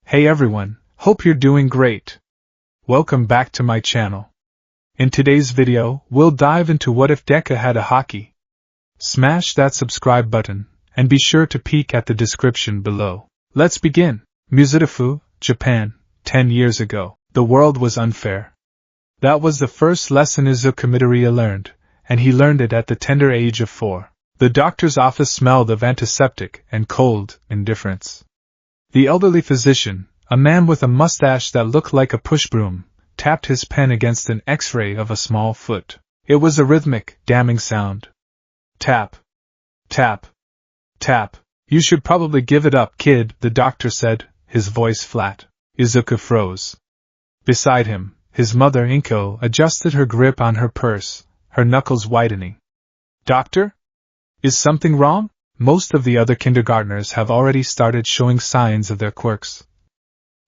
Hey everyone, hope you're doing great. Welcome back to my channel. In today's video, we'll dive into what if Deku had a Haki. Smash that subscribe button, and be sure to peek at the description below. Let's begin. Musudafu, Japan, 10 years ago. The world was unfair. That was the first lesson Izuku Midoriya learned, and he learned it at the tender age of 4. The doctor's office smelled of antiseptic and cold indifference. The elderly physician, a man with a mustache that looked like a push broom, tapped his pen against an X-ray of a small foot. It was a rhythmic, damning sound. Tap. Tap. Tap. You should probably give it up, kid, the doctor said, his voice flat. Izuku froze. Beside him, his mother Inko adjusted her grip on her purse, her knuckles whitening. Doctor? Is something wrong? Most of the other kindergartners have already started showing signs of their quirks.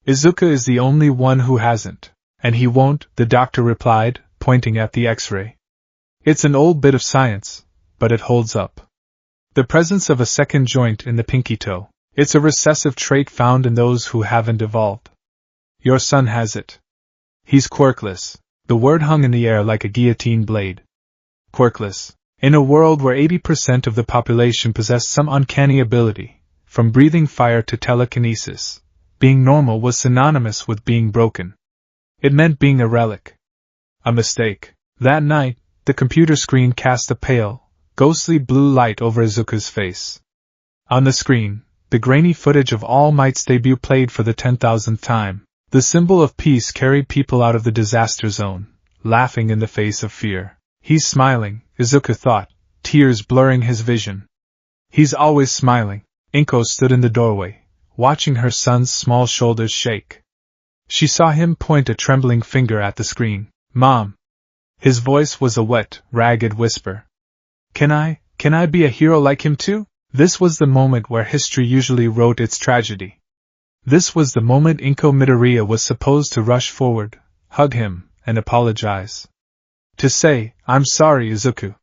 Izuku is the only one who hasn't, and he won't, the doctor replied, pointing at the X-ray. It's an old bit of science, but it holds up. The presence of a second joint in the pinky toe. It's a recessive trait found in those who haven't evolved. Your son has it. He's quirkless. The word hung in the air like a guillotine blade. Quirkless. In a world where 80% of the population possessed some uncanny ability, from breathing fire to telekinesis, being normal was synonymous with being broken. It meant being a relic. A mistake. That night, the computer screen cast a pale, ghostly blue light over Izuku's face. On the screen, the grainy footage of All Might's debut played for the 10,000th time. The symbol of peace carried people out of the disaster zone, laughing in the face of fear. He's smiling, Izuku thought, tears blurring his vision. He's always smiling. Inko stood in the doorway, watching her son's small shoulders shake. She saw him point a trembling finger at the screen. Mom! His voice was a wet, ragged whisper. Can I be a hero like him too? This was the moment where history usually wrote its tragedy. This was the moment Inko Midoriya was supposed to rush forward, hug him, and apologize. To say, I'm sorry, Izuku.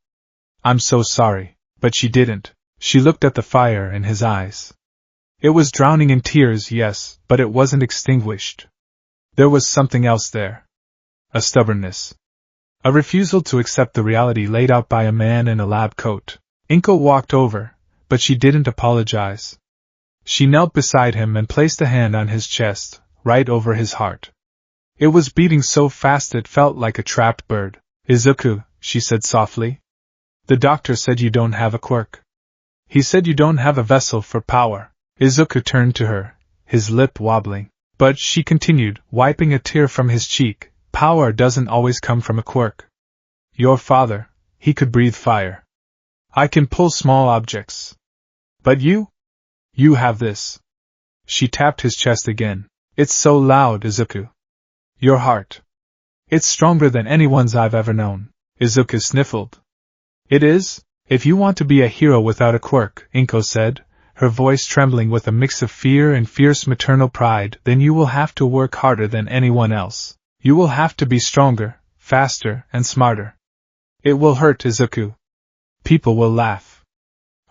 I'm so sorry. But she didn't. She looked at the fire in his eyes. It was drowning in tears, yes, but it wasn't extinguished. There was something else there. A stubbornness. A refusal to accept the reality laid out by a man in a lab coat. Inko walked over, but she didn't apologize. She knelt beside him and placed a hand on his chest, right over his heart. It was beating so fast it felt like a trapped bird. Izuku, she said softly. The doctor said you don't have a quirk. He said you don't have a vessel for power. Izuku turned to her, his lip wobbling. But, she continued, wiping a tear from his cheek, power doesn't always come from a quirk. Your father, he could breathe fire. I can pull small objects. But you? You have this. She tapped his chest again. It's so loud, Izuku. Your heart. It's stronger than anyone's I've ever known. Izuku sniffled. It is? If you want to be a hero without a quirk, Inko said, her voice trembling with a mix of fear and fierce maternal pride, then you will have to work harder than anyone else. You will have to be stronger, faster, and smarter. It will hurt, Izuku. People will laugh.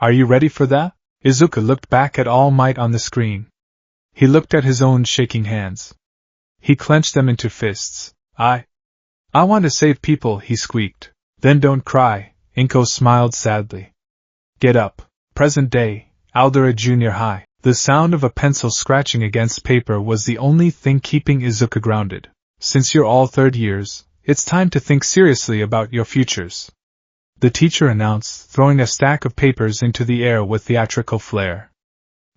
Are you ready for that? Izuku looked back at All Might on the screen. He looked at his own shaking hands. He clenched them into fists. I want to save people, he squeaked. Then don't cry, Inko smiled sadly. Get up. Present day, Aldera Junior High. The sound of a pencil scratching against paper was the only thing keeping Izuku grounded. Since you're all third years, it's time to think seriously about your futures. The teacher announced, throwing a stack of papers into the air with theatrical flair.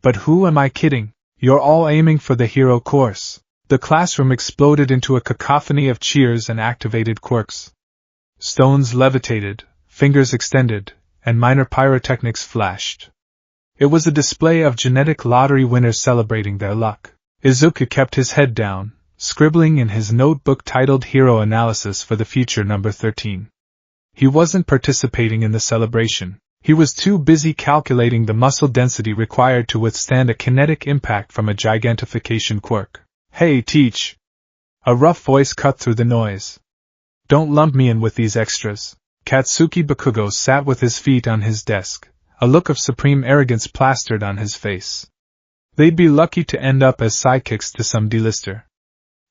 But who am I kidding? You're all aiming for the hero course. The classroom exploded into a cacophony of cheers and activated quirks. Stones levitated, fingers extended, and minor pyrotechnics flashed. It was a display of genetic lottery winners celebrating their luck. Izuku kept his head down, scribbling in his notebook titled Hero Analysis for the Future number 13. He wasn't participating in the celebration. He was too busy calculating the muscle density required to withstand a kinetic impact from a gigantification quirk. Hey, teach! A rough voice cut through the noise. Don't lump me in with these extras. Katsuki Bakugo sat with his feet on his desk, a look of supreme arrogance plastered on his face. They'd be lucky to end up as sidekicks to some D-lister.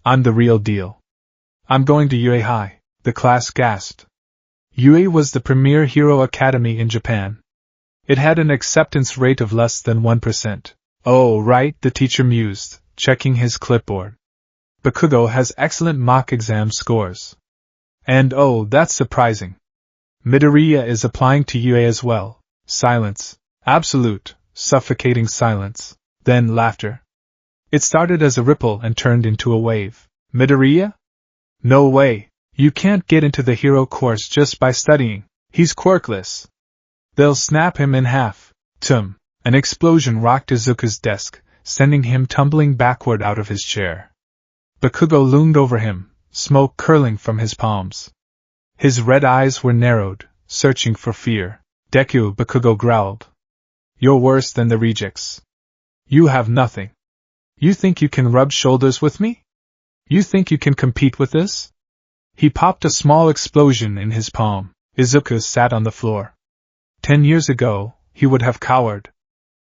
I'm the real deal. I'm going to UA High, the class gasped. UA was the premier hero academy in Japan. It had an acceptance rate of less than 1%. Oh, right, the teacher mused, checking his clipboard. Bakugo has excellent mock exam scores. And oh, that's surprising. Midoriya is applying to UA as well. Silence. Absolute, suffocating silence. Then laughter. It started as a ripple and turned into a wave. Midoriya? No way. You can't get into the hero course just by studying. He's quirkless. They'll snap him in half. Tum. An explosion rocked Izuku's desk, sending him tumbling backward out of his chair. Bakugo loomed over him, smoke curling from his palms. His red eyes were narrowed, searching for fear. Deku, Bakugo growled. You're worse than the rejects. You have nothing. You think you can rub shoulders with me? You think you can compete with this? He popped a small explosion in his palm. Izuku sat on the floor. 10 years ago, he would have cowered.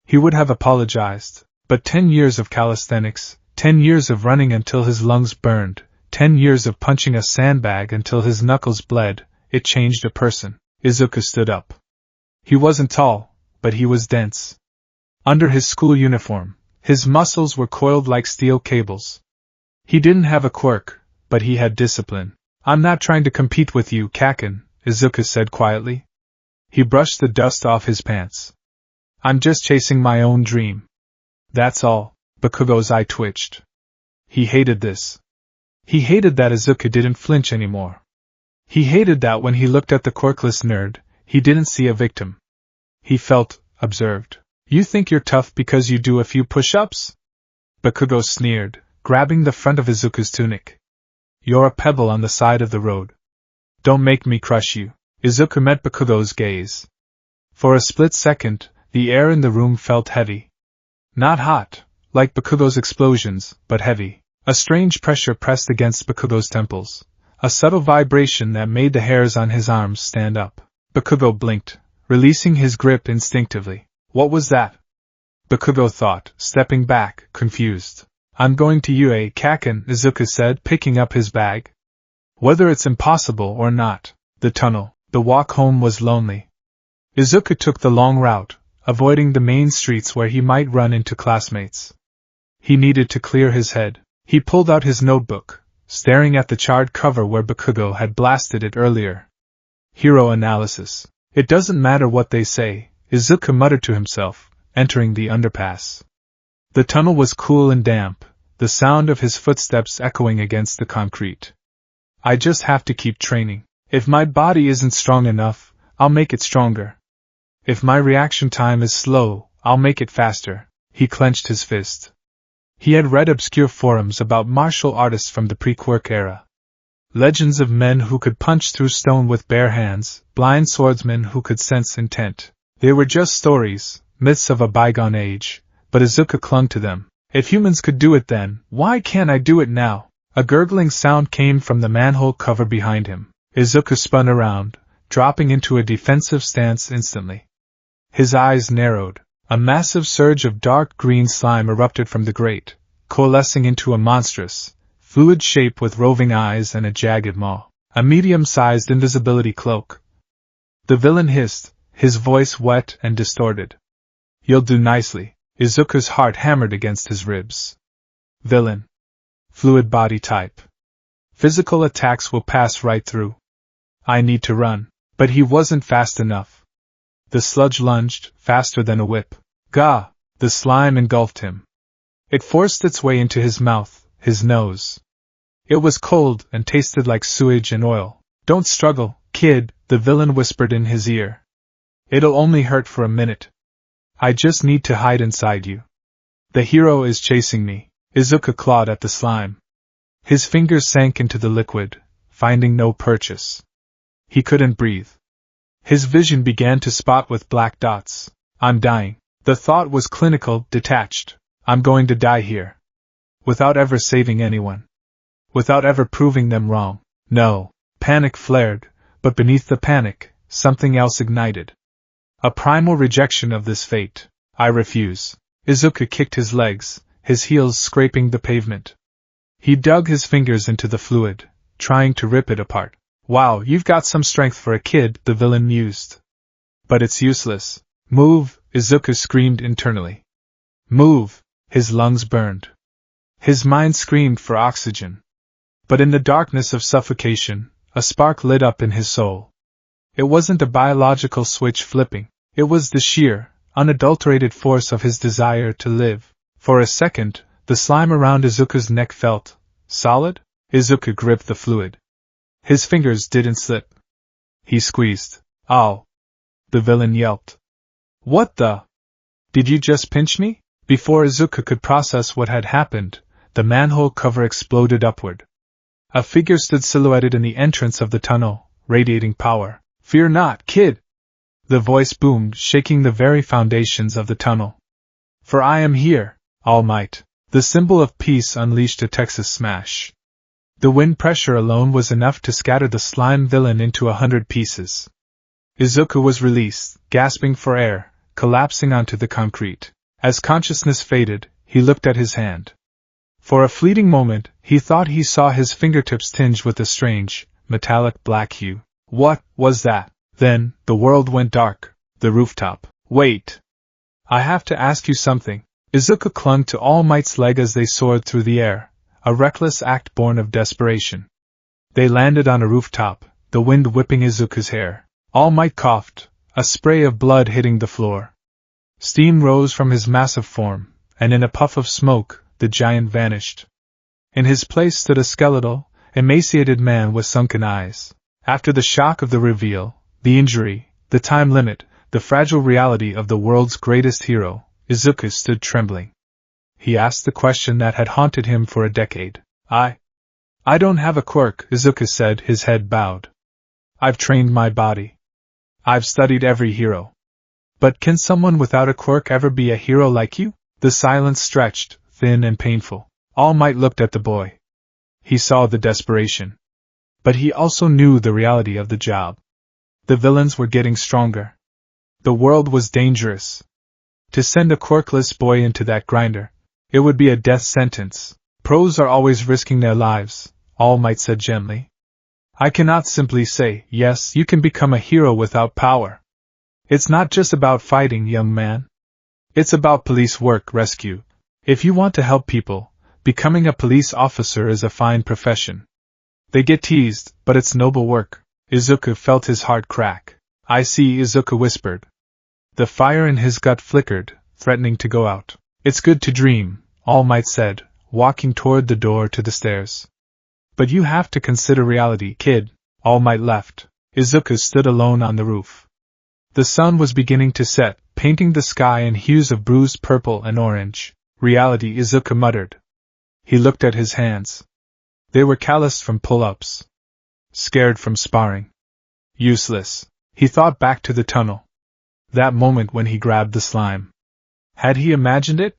He would have apologized, but 10 years of calisthenics, 10 years of running until his lungs burned, 10 years of punching a sandbag until his knuckles bled, it changed a person. Izuku stood up. He wasn't tall, but he was dense. Under his school uniform, his muscles were coiled like steel cables. He didn't have a quirk, but he had discipline. I'm not trying to compete with you, Kaken, Izuku said quietly. He brushed the dust off his pants. I'm just chasing my own dream. That's all. Bakugo's eye twitched. He hated this. He hated that Izuku didn't flinch anymore. He hated that when he looked at the quirkless nerd, he didn't see a victim. He felt observed. You think you're tough because you do a few push-ups? Bakugo sneered, grabbing the front of Izuku's tunic. You're a pebble on the side of the road. Don't make me crush you. Izuku met Bakugo's gaze. For a split second, the air in the room felt heavy. Not hot, like Bakugo's explosions, but heavy. A strange pressure pressed against Bakugo's temples. A subtle vibration that made the hairs on his arms stand up. Bakugo blinked, releasing his grip instinctively. What was that? Bakugo thought, stepping back, confused. I'm going to UA Kaken, Izuku said, picking up his bag. Whether it's impossible or not, the tunnel, the walk home was lonely. Izuku took the long route, avoiding the main streets where he might run into classmates. He needed to clear his head. He pulled out his notebook, staring at the charred cover where Bakugo had blasted it earlier. Hero analysis. It doesn't matter what they say, Izuku muttered to himself, entering the underpass. The tunnel was cool and damp, the sound of his footsteps echoing against the concrete. I just have to keep training. If my body isn't strong enough, I'll make it stronger. If my reaction time is slow, I'll make it faster. He clenched his fist. He had read obscure forums about martial artists from the pre-quirk era. Legends of men who could punch through stone with bare hands, blind swordsmen who could sense intent. They were just stories, myths of a bygone age, but Izuku clung to them. If humans could do it then, why can't I do it now? A gurgling sound came from the manhole cover behind him. Izuku spun around, dropping into a defensive stance instantly. His eyes narrowed. A massive surge of dark green slime erupted from the grate, coalescing into a monstrous, fluid shape with roving eyes and a jagged maw. A medium-sized invisibility cloak. The villain hissed, his voice wet and distorted. You'll do nicely. Izuku's heart hammered against his ribs. Villain. Fluid body type. Physical attacks will pass right through. I need to run. But he wasn't fast enough. The sludge lunged, faster than a whip. Gah! The slime engulfed him. It forced its way into his mouth, his nose. It was cold and tasted like sewage and oil. Don't struggle, kid, the villain whispered in his ear. It'll only hurt for a minute. I just need to hide inside you. The hero is chasing me. Izuku clawed at the slime. His fingers sank into the liquid, finding no purchase. He couldn't breathe. His vision began to spot with black dots. I'm dying. The thought was clinical, detached. I'm going to die here. Without ever saving anyone. Without ever proving them wrong. No. Panic flared, but beneath the panic, something else ignited. A primal rejection of this fate. I refuse. Izuku kicked his legs, his heels scraping the pavement. He dug his fingers into the fluid, trying to rip it apart. Wow, you've got some strength for a kid, the villain mused. But it's useless. Move, Izuku screamed internally. Move! His lungs burned. His mind screamed for oxygen. But in the darkness of suffocation, a spark lit up in his soul. It wasn't a biological switch flipping, it was the sheer, unadulterated force of his desire to live. For a second, the slime around Izuku's neck felt solid. Izuku gripped the fluid. His fingers didn't slip. He squeezed. Ow! The villain yelped. What the? Did you just pinch me? Before Izuku could process what had happened, the manhole cover exploded upward. A figure stood silhouetted in the entrance of the tunnel, radiating power. Fear not, kid! The voice boomed, shaking the very foundations of the tunnel. For I am here, All Might. The symbol of peace unleashed a Texas smash. The wind pressure alone was enough to scatter the slime villain into 100 pieces. Izuku was released, gasping for air, collapsing onto the concrete. As consciousness faded, he looked at his hand. For a fleeting moment, he thought he saw his fingertips tinged with a strange, metallic black hue. What was that? Then, the world went dark. The rooftop. Wait! I have to ask you something. Izuku clung to All Might's leg as they soared through the air, a reckless act born of desperation. They landed on a rooftop, the wind whipping Izuku's hair. All Might coughed, a spray of blood hitting the floor. Steam rose from his massive form, and in a puff of smoke, the giant vanished. In his place stood a skeletal, emaciated man with sunken eyes. After the shock of the reveal, the injury, the time limit, the fragile reality of the world's greatest hero, Izuku stood trembling. He asked the question that had haunted him for a decade. I don't have a quirk, Izuku said, his head bowed. I've trained my body. I've studied every hero. But can someone without a quirk ever be a hero like you? The silence stretched, thin and painful. All Might looked at the boy. He saw the desperation. But he also knew the reality of the job. The villains were getting stronger. The world was dangerous. To send a quirkless boy into that grinder, it would be a death sentence. Pros are always risking their lives, All Might said gently. I cannot simply say, yes, you can become a hero without power. It's not just about fighting, young man. It's about police work, rescue. If you want to help people, becoming a police officer is a fine profession. They get teased, but it's noble work. Izuku felt his heart crack. I see, Izuku whispered. The fire in his gut flickered, threatening to go out. It's good to dream, All Might said, walking toward the door to the stairs. But you have to consider reality, kid. All Might left. Izuku stood alone on the roof. The sun was beginning to set, painting the sky in hues of bruised purple and orange. Reality, Izuku muttered. He looked at his hands. They were calloused from pull-ups. Scared from sparring. Useless. He thought back to the tunnel. That moment when he grabbed the slime. Had he imagined it?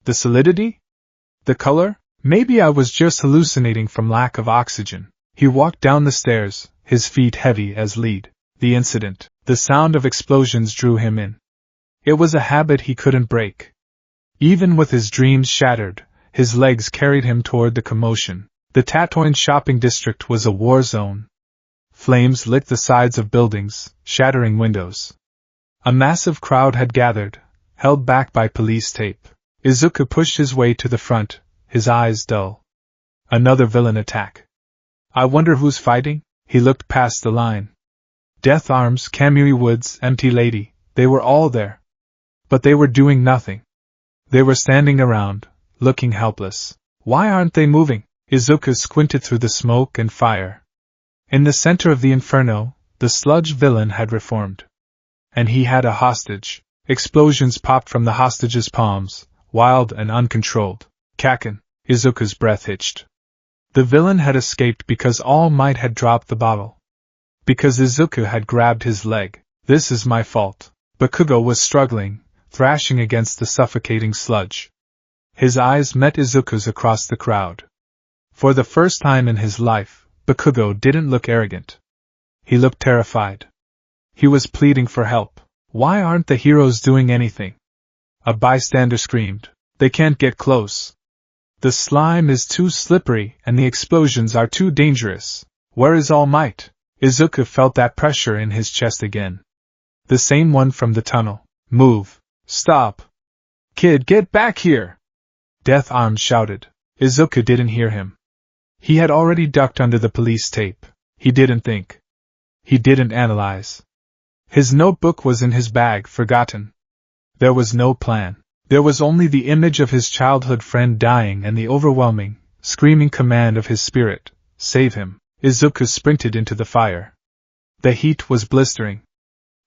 The solidity? The color? Maybe I was just hallucinating from lack of oxygen. He walked down the stairs, his feet heavy as lead. The incident, the sound of explosions drew him in. It was a habit he couldn't break. Even with his dreams shattered, his legs carried him toward the commotion. The Tatooine shopping district was a war zone. Flames lit the sides of buildings, shattering windows. A massive crowd had gathered, held back by police tape. Izuku pushed his way to the front, his eyes dull. Another villain attack. I wonder who's fighting? He looked past the line. Death Arms, Kamui Woods, Empty Lady, they were all there. But they were doing nothing. They were standing around, looking helpless. Why aren't they moving? Izuku squinted through the smoke and fire. In the center of the inferno, the sludge villain had reformed. And he had a hostage. Explosions popped from the hostage's palms, wild and uncontrolled. Kakin. Izuku's breath hitched. The villain had escaped because All Might had dropped the bottle. Because Izuku had grabbed his leg. This is my fault. Bakugo was struggling, thrashing against the suffocating sludge. His eyes met Izuku's across the crowd. For the first time in his life, Bakugo didn't look arrogant. He looked terrified. He was pleading for help. Why aren't the heroes doing anything? A bystander screamed. They can't get close. The slime is too slippery and the explosions are too dangerous. Where is All Might? Izuku felt that pressure in his chest again. The same one from the tunnel. Move. Stop. Kid, get back here! Death Arms shouted. Izuku didn't hear him. He had already ducked under the police tape. He didn't think. He didn't analyze. His notebook was in his bag, forgotten. There was no plan. There was only the image of his childhood friend dying and the overwhelming, screaming command of his spirit, save him. Izuku sprinted into the fire. The heat was blistering.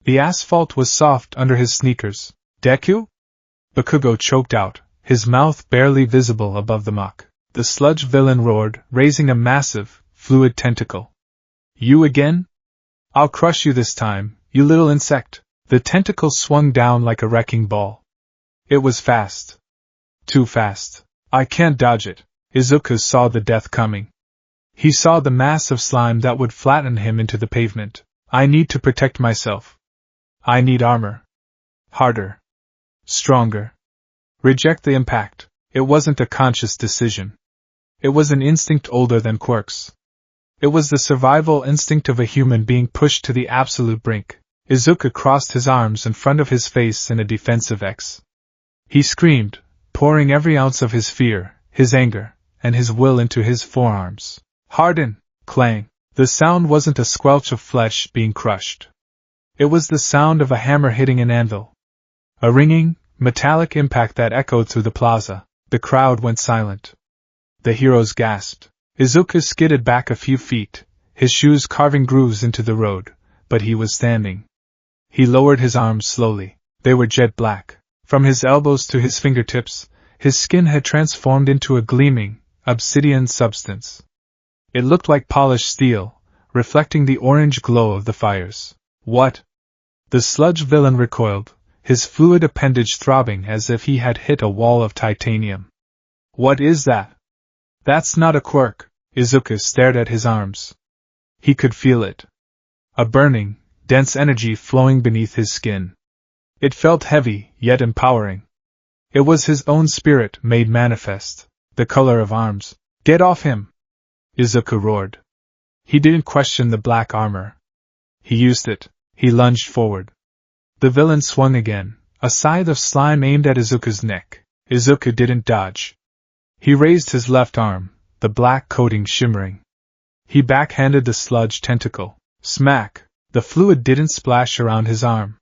The asphalt was soft under his sneakers. Deku? Bakugo choked out, his mouth barely visible above the muck. The sludge villain roared, raising a massive, fluid tentacle. You again? I'll crush you this time, you little insect. The tentacle swung down like a wrecking ball. It was fast. Too fast. I can't dodge it. Izuku saw the death coming. He saw the mass of slime that would flatten him into the pavement. I need to protect myself. I need armor. Harder. Stronger. Reject the impact. It wasn't a conscious decision. It was an instinct older than quirks. It was the survival instinct of a human being pushed to the absolute brink. Izuku crossed his arms in front of his face in a defensive X. He screamed, pouring every ounce of his fear, his anger, and his will into his forearms. Harden! Clang! The sound wasn't a squelch of flesh being crushed. It was the sound of a hammer hitting an anvil. A ringing, metallic impact that echoed through the plaza. The crowd went silent. The heroes gasped. Izuku skidded back a few feet, his shoes carving grooves into the road, but he was standing. He lowered his arms slowly. They were jet black. From his elbows to his fingertips, his skin had transformed into a gleaming, obsidian substance. It looked like polished steel, reflecting the orange glow of the fires. What? The sludge villain recoiled, his fluid appendage throbbing as if he had hit a wall of titanium. What is that? That's not a quirk. Izuku stared at his arms. He could feel it. A burning, dense energy flowing beneath his skin. It felt heavy, yet empowering. It was his own spirit made manifest, the color of arms. Get off him! Izuku roared. He didn't question the black armor. He used it. He lunged forward. The villain swung again, a scythe of slime aimed at Izuku's neck. Izuku didn't dodge. He raised his left arm, the black coating shimmering. He backhanded the sludge tentacle. Smack! The fluid didn't splash around his arm.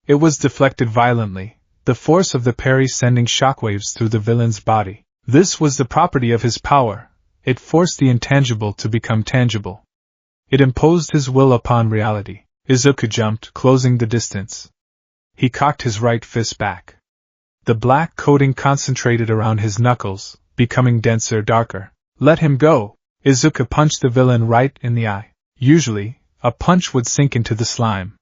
It was deflected violently, the force of the parry sending shockwaves through the villain's body. This was the property of his power. It forced the intangible to become tangible. It imposed his will upon reality. Izuku jumped, closing the distance. He cocked his right fist back. The black coating concentrated around his knuckles, becoming denser, darker. Let him go! Izuku punched the villain right in the eye. Usually, a punch would sink into the slime.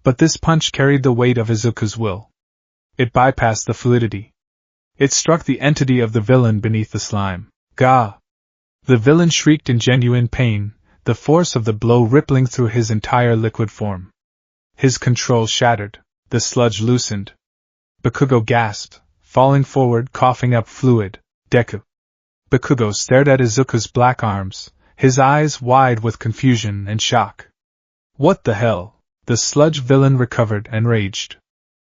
But this punch carried the weight of Izuku's will. It bypassed the fluidity. It struck the entity of the villain beneath the slime. Gah! The villain shrieked in genuine pain, the force of the blow rippling through his entire liquid form. His control shattered. The sludge loosened. Bakugo gasped, falling forward, coughing up fluid. Deku. Bakugo stared at Izuku's black arms, his eyes wide with confusion and shock. What the hell? The sludge villain recovered and raged.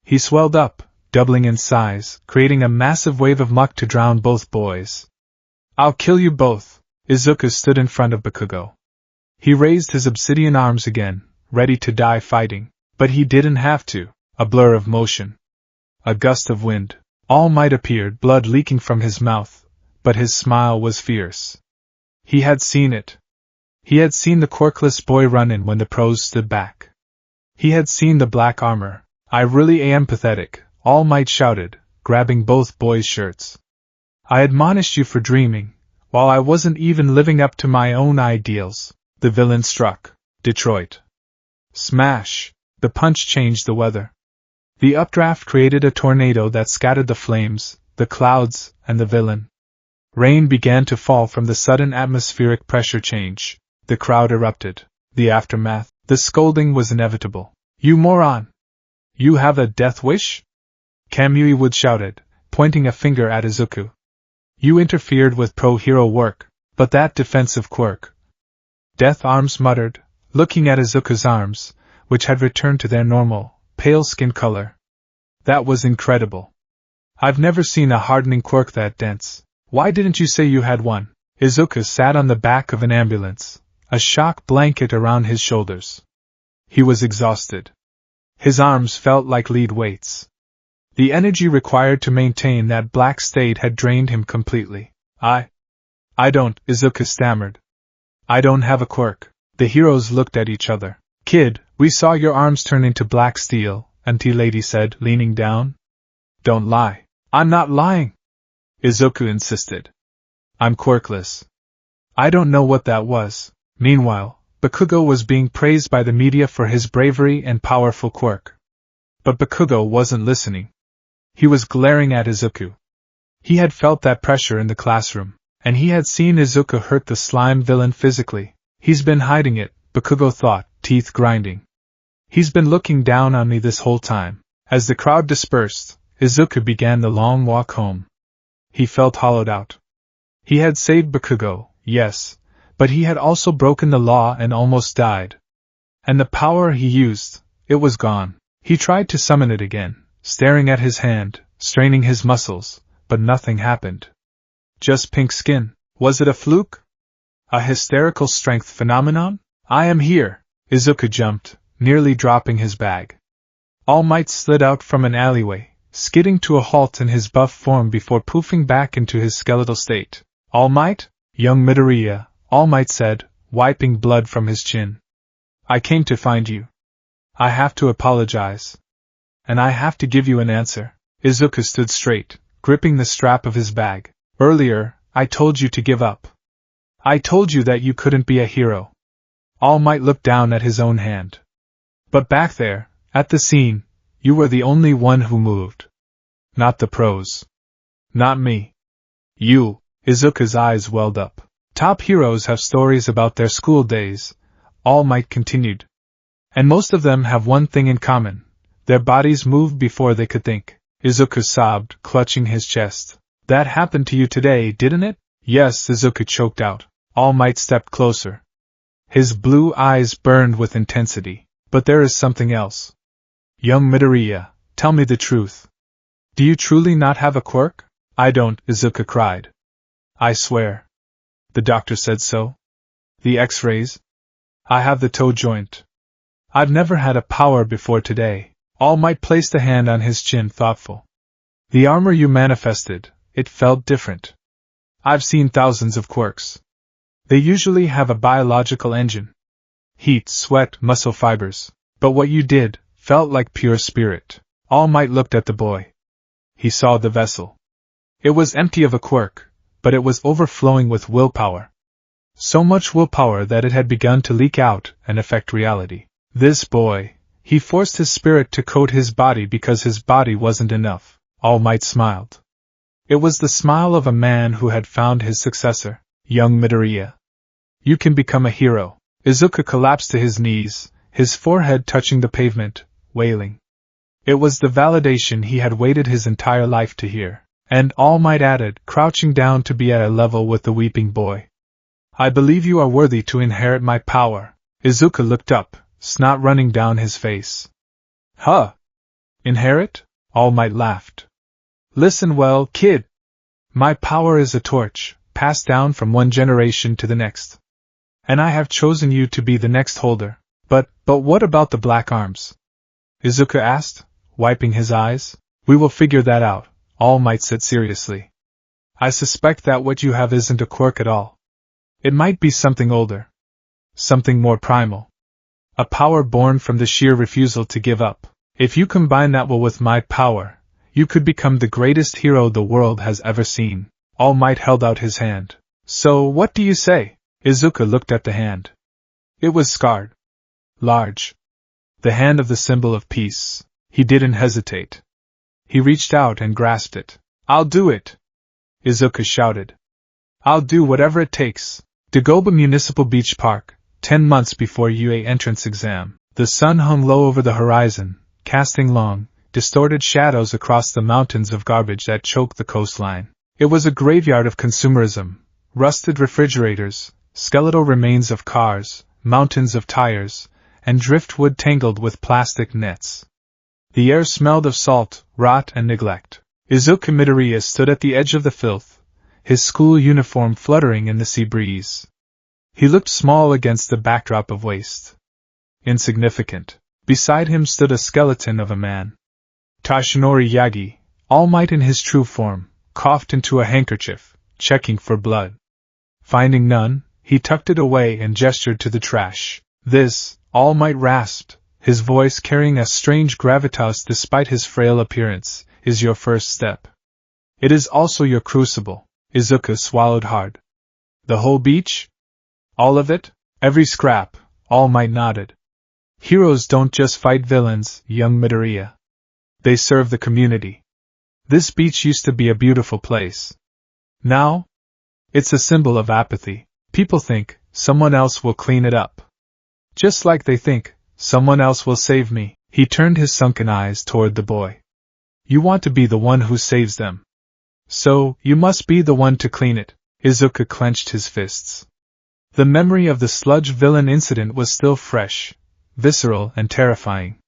He swelled up, doubling in size, creating a massive wave of muck to drown both boys. I'll kill you both. Izuku stood in front of Bakugo. He raised his obsidian arms again, ready to die fighting. But he didn't have to. A blur of motion. A gust of wind. All Might appeared, blood leaking from his mouth, but his smile was fierce. He had seen it. He had seen the quirkless boy run in when the pros stood back. He had seen the black armor. I really am pathetic, All Might shouted, grabbing both boys' shirts. I admonished you for dreaming, while I wasn't even living up to my own ideals. The villain struck. Detroit. Smash! The punch changed the weather. The updraft created a tornado that scattered the flames, the clouds, and the villain. Rain began to fall from the sudden atmospheric pressure change. The crowd erupted. The aftermath. The scolding was inevitable. You moron! You have a death wish? Kamui Wood shouted, pointing a finger at Izuku. You interfered with pro-hero work, but that defensive quirk. Death Arms muttered, looking at Izuku's arms, which had returned to their normal, pale skin color. That was incredible. I've never seen a hardening quirk that dense. Why didn't you say you had one? Izuku sat on the back of an ambulance, a shock blanket around his shoulders. He was exhausted. His arms felt like lead weights. The energy required to maintain that black state had drained him completely. I don't, Izuku stammered. I don't have a quirk. The heroes looked at each other. Kid, we saw your arms turn into black steel, Auntie Lady said, leaning down. Don't lie. I'm not lying, Izuku insisted. I'm quirkless. I don't know what that was. Meanwhile, Bakugo was being praised by the media for his bravery and powerful quirk. But Bakugo wasn't listening. He was glaring at Izuku. He had felt that pressure in the classroom, and he had seen Izuku hurt the slime villain physically. He's been hiding it, Bakugo thought, teeth grinding. He's been looking down on me this whole time. As the crowd dispersed, Izuku began the long walk home. He felt hollowed out. He had saved Bakugo, yes, but he had also broken the law and almost died. And the power he used, it was gone. He tried to summon it again, staring at his hand, straining his muscles, but nothing happened. Just pink skin. Was it a fluke? A hysterical strength phenomenon? I am here! Izuku jumped, nearly dropping his bag. All Might slid out from an alleyway, skidding to a halt in his buff form before poofing back into his skeletal state. All Might? Young Midoriya, All Might said, wiping blood from his chin. I came to find you. I have to apologize. And I have to give you an answer. Izuku stood straight, gripping the strap of his bag. Earlier, I told you to give up. I told you that you couldn't be a hero. All Might looked down at his own hand. But back there, at the scene, you were the only one who moved. Not the pros. Not me. You. Izuku's eyes welled up. Top heroes have stories about their school days, All Might continued. And most of them have one thing in common. Their bodies moved before they could think. Izuku sobbed, clutching his chest. That happened to you today, didn't it? Yes, Izuku choked out. All Might stepped closer. His blue eyes burned with intensity. But there is something else. Young Midoriya, tell me the truth. Do you truly not have a quirk? I don't, Izuku cried. I swear. The doctor said so. The X-rays? I have the toe joint. I've never had a power before today. All Might placed a hand on his chin, thoughtful. The armor you manifested, it felt different. I've seen thousands of quirks. They usually have a biological engine. Heat, sweat, muscle fibers. But what you did felt like pure spirit. All Might looked at the boy. He saw the vessel. It was empty of a quirk, but it was overflowing with willpower. So much willpower that it had begun to leak out and affect reality. This boy, he forced his spirit to coat his body because his body wasn't enough. All Might smiled. It was the smile of a man who had found his successor. Young Midoriya. You can become a hero. Izuku collapsed to his knees, his forehead touching the pavement, wailing. It was the validation he had waited his entire life to hear. And All Might added, crouching down to be at a level with the weeping boy. I believe you are worthy to inherit my power. Izuku looked up, snot running down his face. Huh? Inherit? All Might laughed. Listen well, kid. My power is a torch, passed down from one generation to the next. And I have chosen you to be the next holder. But what about the black arms? Izuku asked, wiping his eyes. We will figure that out, All Might said seriously. I suspect that what you have isn't a quirk at all. It might be something older. Something more primal. A power born from the sheer refusal to give up. If you combine that with my power, you could become the greatest hero the world has ever seen. All Might held out his hand. So what do you say? Izuku looked at the hand. It was scarred. Large. The hand of the symbol of peace. He didn't hesitate. He reached out and grasped it. I'll do it! Izuku shouted. I'll do whatever it takes. Dagoba Municipal Beach Park, 10 months before UA entrance exam. The sun hung low over the horizon, casting long, distorted shadows across the mountains of garbage that choked the coastline. It was a graveyard of consumerism, rusted refrigerators, skeletal remains of cars, mountains of tires, and driftwood tangled with plastic nets. The air smelled of salt, rot, and neglect. Izuku Midoriya stood at the edge of the filth, his school uniform fluttering in the sea breeze. He looked small against the backdrop of waste. Insignificant. Beside him stood a skeleton of a man. Tashinori Yagi, All Might in his true form, coughed into a handkerchief, checking for blood. Finding none, he tucked it away and gestured to the trash. This, All Might rasped, his voice carrying a strange gravitas despite his frail appearance, is your first step. It is also your crucible. Izuku swallowed hard. The whole beach? All of it? Every scrap, All Might nodded. Heroes don't just fight villains, young Midoriya. They serve the community. This beach used to be a beautiful place. Now? It's a symbol of apathy. People think, someone else will clean it up. Just like they think, someone else will save me. He turned his sunken eyes toward the boy. You want to be the one who saves them. So, you must be the one to clean it. Izuku clenched his fists. The memory of the sludge villain incident was still fresh, visceral and terrifying.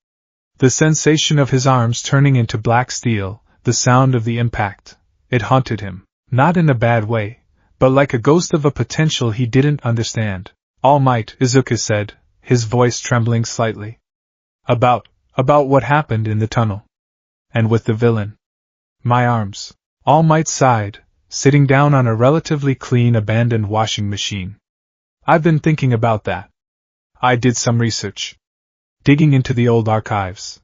The sensation of his arms turning into black steel, the sound of the impact, it haunted him, not in a bad way, but like a ghost of a potential he didn't understand. All Might, Izuku said, his voice trembling slightly. About what happened in the tunnel. And with the villain. My arms. All Might sighed, sitting down on a relatively clean abandoned washing machine. I've been thinking about that. I did some research. Digging into the old archives.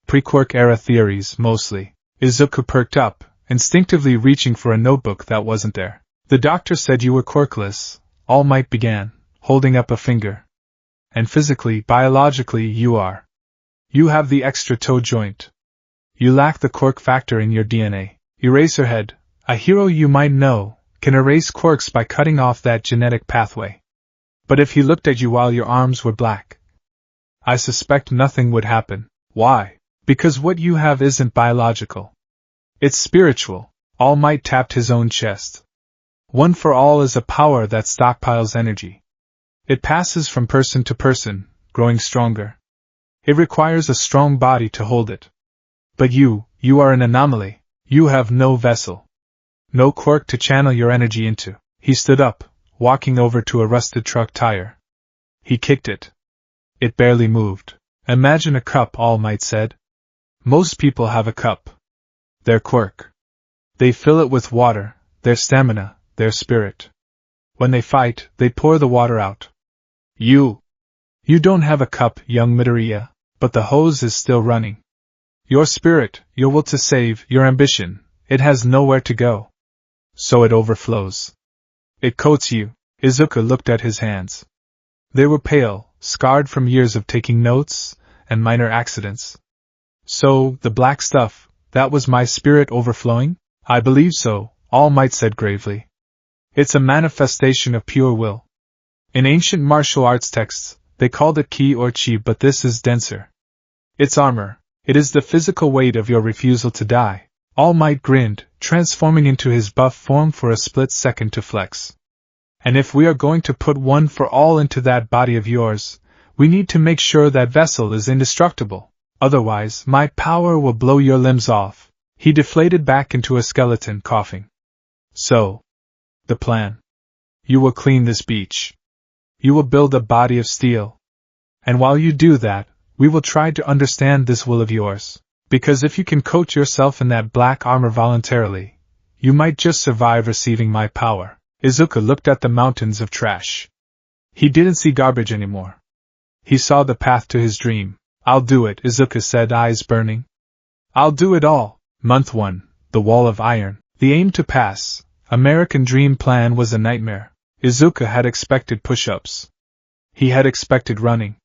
Pre-Quark-era theories, mostly. Izuku perked up, instinctively reaching for a notebook that wasn't there. The doctor said you were quirkless, All Might began, holding up a finger. And physically, biologically, you are. You have the extra toe joint. You lack the quirk factor in your DNA. Eraserhead, a hero you might know, can erase quirks by cutting off that genetic pathway. But if he looked at you while your arms were black, I suspect nothing would happen. Why? Because what you have isn't biological. It's spiritual. All Might tapped his own chest. One for All is a power that stockpiles energy. It passes from person to person, growing stronger. It requires a strong body to hold it. But you are an anomaly. You have no vessel. No quirk to channel your energy into. He stood up, walking over to a rusted truck tire. He kicked it. It barely moved. Imagine a cup, All Might said. Most people have a cup. Their quirk. They fill it with water, their stamina, their spirit. When they fight, they pour the water out. You don't have a cup, young Midoriya, but the hose is still running. Your spirit, your will to save, your ambition, it has nowhere to go. So it overflows. It coats you. Izuku looked at his hands. They were pale, scarred from years of taking notes, and minor accidents. So, the black stuff, that was my spirit overflowing? I believe so, All Might said gravely. It's a manifestation of pure will. In ancient martial arts texts, they called it ki or chi, but this is denser. It's armor. It is the physical weight of your refusal to die. All Might grinned, transforming into his buff form for a split second to flex. And if we are going to put one for all into that body of yours, we need to make sure that vessel is indestructible. Otherwise, my power will blow your limbs off. He deflated back into a skeleton, coughing. So, the plan. You will clean this beach. You will build a body of steel. And while you do that, we will try to understand this will of yours. Because if you can coat yourself in that black armor voluntarily, you might just survive receiving my power. Izuku looked at the mountains of trash. He didn't see garbage anymore. He saw the path to his dream. I'll do it, Izuku said, eyes burning. I'll do it all. Month 1, the Wall of Iron. The aim to pass. American Dream Plan was a nightmare. Izuku had expected push-ups. He had expected running.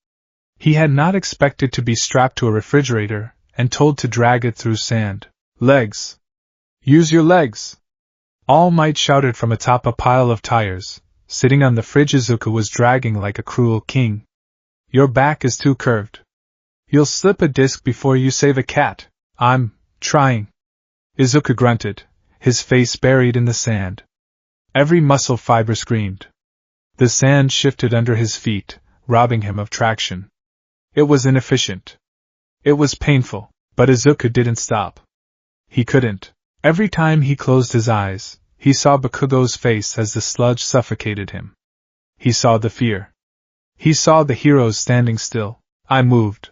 He had not expected to be strapped to a refrigerator and told to drag it through sand. Legs. Use your legs. All Might shouted from atop a pile of tires. Sitting on the fridge, Izuku was dragging like a cruel king. Your back is too curved. You'll slip a disc before you save a cat. I'm trying. Izuku grunted, his face buried in the sand. Every muscle fiber screamed. The sand shifted under his feet, robbing him of traction. It was inefficient. It was painful, but Izuku didn't stop. He couldn't. Every time he closed his eyes, he saw Bakugo's face as the sludge suffocated him. He saw the fear. He saw the heroes standing still. I moved.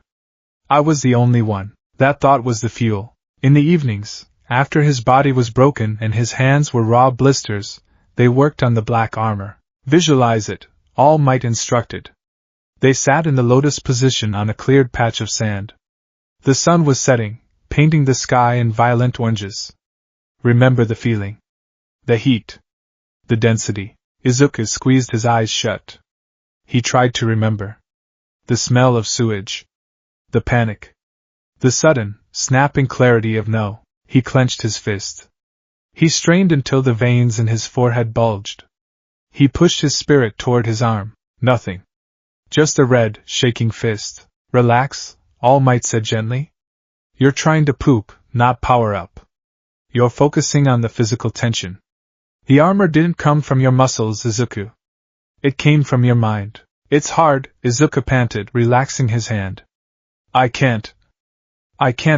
I was the only one. That thought was the fuel. In the evenings, after his body was broken and his hands were raw blisters, they worked on the black armor. Visualize it, All Might instructed. They sat in the lotus position on a cleared patch of sand. The sun was setting, painting the sky in violent oranges. Remember the feeling. The heat. The density. Izuku squeezed his eyes shut. He tried to remember. The smell of sewage. The panic. The sudden, snapping clarity of no. He clenched his fist. He strained until the veins in his forehead bulged. He pushed his spirit toward his arm. Nothing. Just a red, shaking fist. Relax, All Might said gently. You're trying to poop, not power up. You're focusing on the physical tension. The armor didn't come from your muscles, Izuku. It came from your mind. It's hard, Izuku panted, relaxing his hand. I can't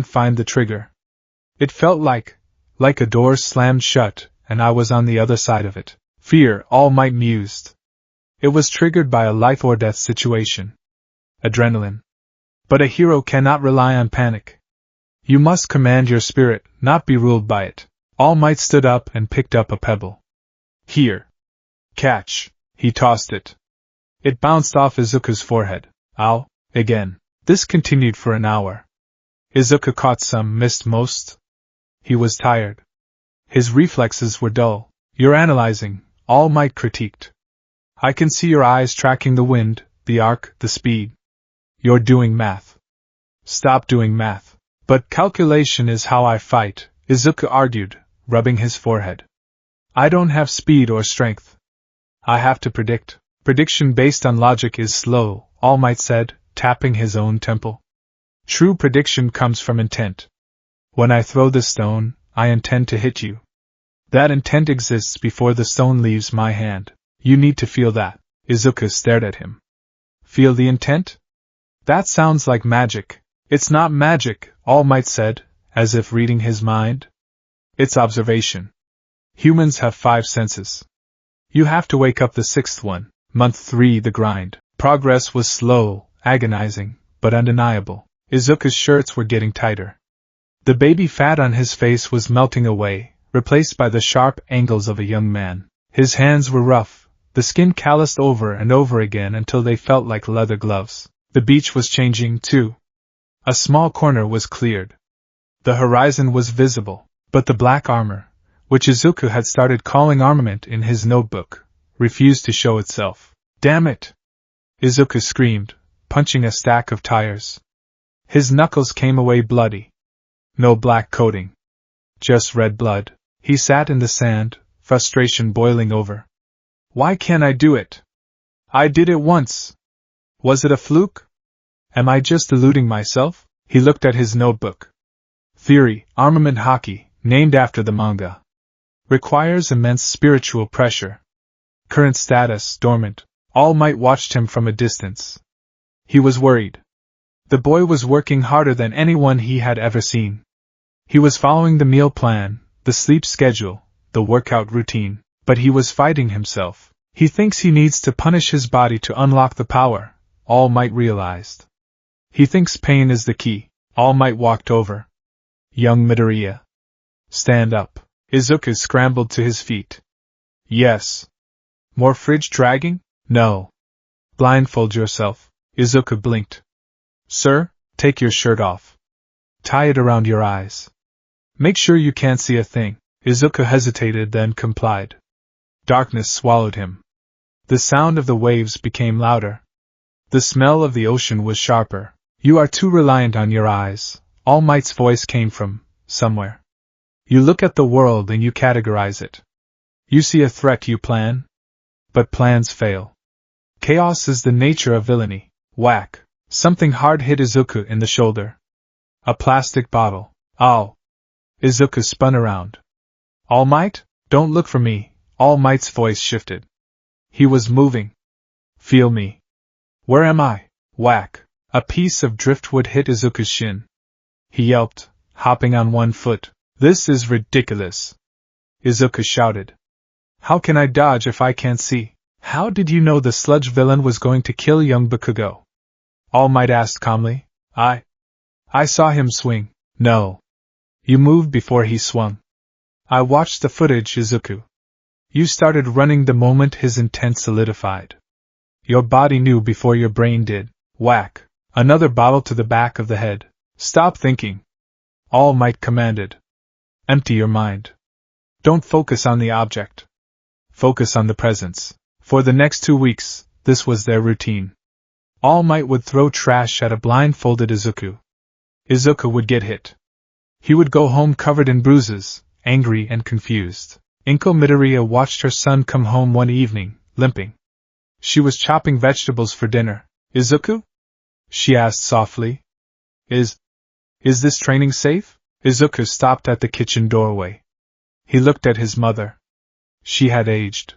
find the trigger. It felt like a door slammed shut, and I was on the other side of it. Fear, All Might mused. It was triggered by a life or death situation. Adrenaline. But a hero cannot rely on panic. You must command your spirit, not be ruled by it. All Might stood up and picked up a pebble. Here. Catch. He tossed it. It bounced off Izuku's forehead. Ow. Again. This continued for an hour. Izuku caught some, missed most. He was tired. His reflexes were dull. You're analyzing, All Might critiqued. I can see your eyes tracking the wind, the arc, the speed. You're doing math. Stop doing math. But calculation is how I fight, Izuku argued, rubbing his forehead. I don't have speed or strength. I have to predict. Prediction based on logic is slow, All Might said, tapping his own temple. True prediction comes from intent. When I throw the stone, I intend to hit you. That intent exists before the stone leaves my hand. You need to feel that. Izuku stared at him. Feel the intent? That sounds like magic. It's not magic, All Might said, as if reading his mind. It's observation. Humans have 5 senses. You have to wake up the 6th one. Month 3, the grind. Progress was slow, agonizing, but undeniable. Izuku's shirts were getting tighter. The baby fat on his face was melting away, replaced by the sharp angles of a young man. His hands were rough, the skin calloused over and over again until they felt like leather gloves. The beach was changing, too. A small corner was cleared. The horizon was visible, but the black armor, which Izuku had started calling armament in his notebook, refused to show itself. Damn it! Izuku screamed, punching a stack of tires. His knuckles came away bloody. No black coating. Just red blood. He sat in the sand, frustration boiling over. Why can't I do it? I did it once. Was it a fluke? Am I just deluding myself? He looked at his notebook. Theory, armament Haki, named after the manga. Requires immense spiritual pressure. Current status, dormant. All Might watched him from a distance. He was worried. The boy was working harder than anyone he had ever seen. He was following the meal plan, the sleep schedule, the workout routine, but he was fighting himself. He thinks he needs to punish his body to unlock the power, All Might realized. He thinks pain is the key. All Might walked over. Young Midoriya. Stand up. Izuku scrambled to his feet. Yes. More fridge dragging? No. Blindfold yourself. Izuku blinked. Sir, take your shirt off. Tie it around your eyes. Make sure you can't see a thing. Izuku hesitated, then complied. Darkness swallowed him. The sound of the waves became louder. The smell of the ocean was sharper. You are too reliant on your eyes, All Might's voice came from somewhere. You look at the world and you categorize it. You see a threat, you plan. But plans fail. Chaos is the nature of villainy. Whack. Something hard hit Izuku in the shoulder. A plastic bottle. Ow! Izuku spun around. All Might? Don't look for me. All Might's voice shifted. He was moving. Feel me. Where am I? Whack! A piece of driftwood hit Izuku's shin. He yelped, hopping on one foot. This is ridiculous! Izuku shouted. How can I dodge if I can't see? How did you know the sludge villain was going to kill young Bakugo? All Might asked calmly. I saw him swing. No. You moved before he swung. I watched the footage, Izuku. You started running the moment his intent solidified. Your body knew before your brain did. Whack! Another bottle to the back of the head. Stop thinking. All Might commanded. Empty your mind. Don't focus on the object. Focus on the presence. For the next 2 weeks, this was their routine. All Might would throw trash at a blindfolded Izuku. Izuku would get hit. He would go home covered in bruises, angry and confused. Inko Midoriya watched her son come home one evening, limping. She was chopping vegetables for dinner. Izuku? She asked softly. Is this training safe? Izuku stopped at the kitchen doorway. He looked at his mother. She had aged.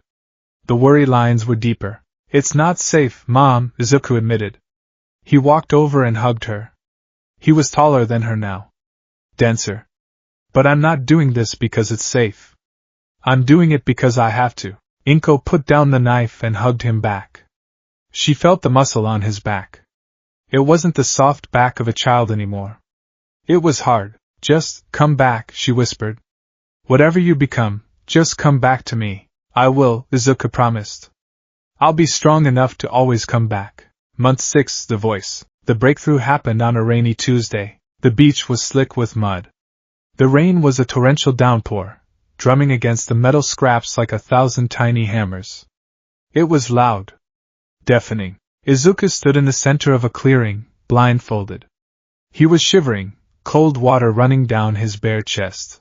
The worry lines were deeper. It's not safe, Mom, Izuku admitted. He walked over and hugged her. He was taller than her now. Denser. But I'm not doing this because it's safe. I'm doing it because I have to. Inko put down the knife and hugged him back. She felt the muscle on his back. It wasn't the soft back of a child anymore. It was hard. Just come back, she whispered. Whatever you become, just come back to me. I will, Izuku promised. I'll be strong enough to always come back. Month 6, the voice. The breakthrough happened on a rainy Tuesday. The beach was slick with mud. The rain was a torrential downpour, drumming against the metal scraps like 1,000 tiny hammers. It was loud. Deafening. Izuku stood in the center of a clearing, blindfolded. He was shivering, cold water running down his bare chest.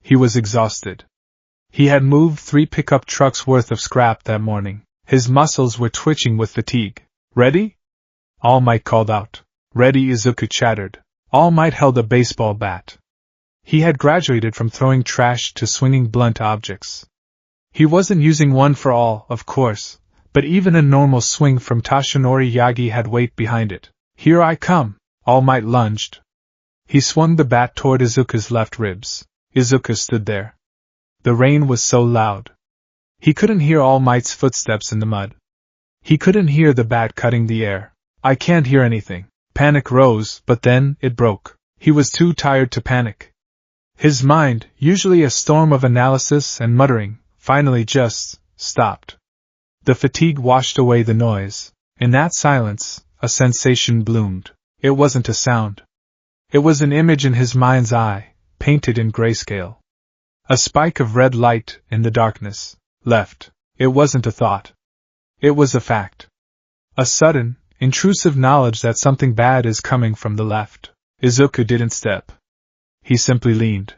He was exhausted. He had moved 3 pickup trucks worth of scrap that morning. His muscles were twitching with fatigue. Ready? All Might called out. Ready, Izuku chattered. All Might held a baseball bat. He had graduated from throwing trash to swinging blunt objects. He wasn't using one for all, of course, but even a normal swing from Tashinori Yagi had weight behind it. Here I come! All Might lunged. He swung the bat toward Izuku's left ribs. Izuku stood there. The rain was so loud. He couldn't hear All Might's footsteps in the mud. He couldn't hear the bat cutting the air. I can't hear anything. Panic rose, but then it broke. He was too tired to panic. His mind, usually a storm of analysis and muttering, finally just stopped. The fatigue washed away the noise. In that silence, a sensation bloomed. It wasn't a sound. It was an image in his mind's eye, painted in grayscale. A spike of red light in the darkness. Left. It wasn't a thought. It was a fact. A sudden, intrusive knowledge that something bad is coming from the left. Izuku didn't step. He simply leaned.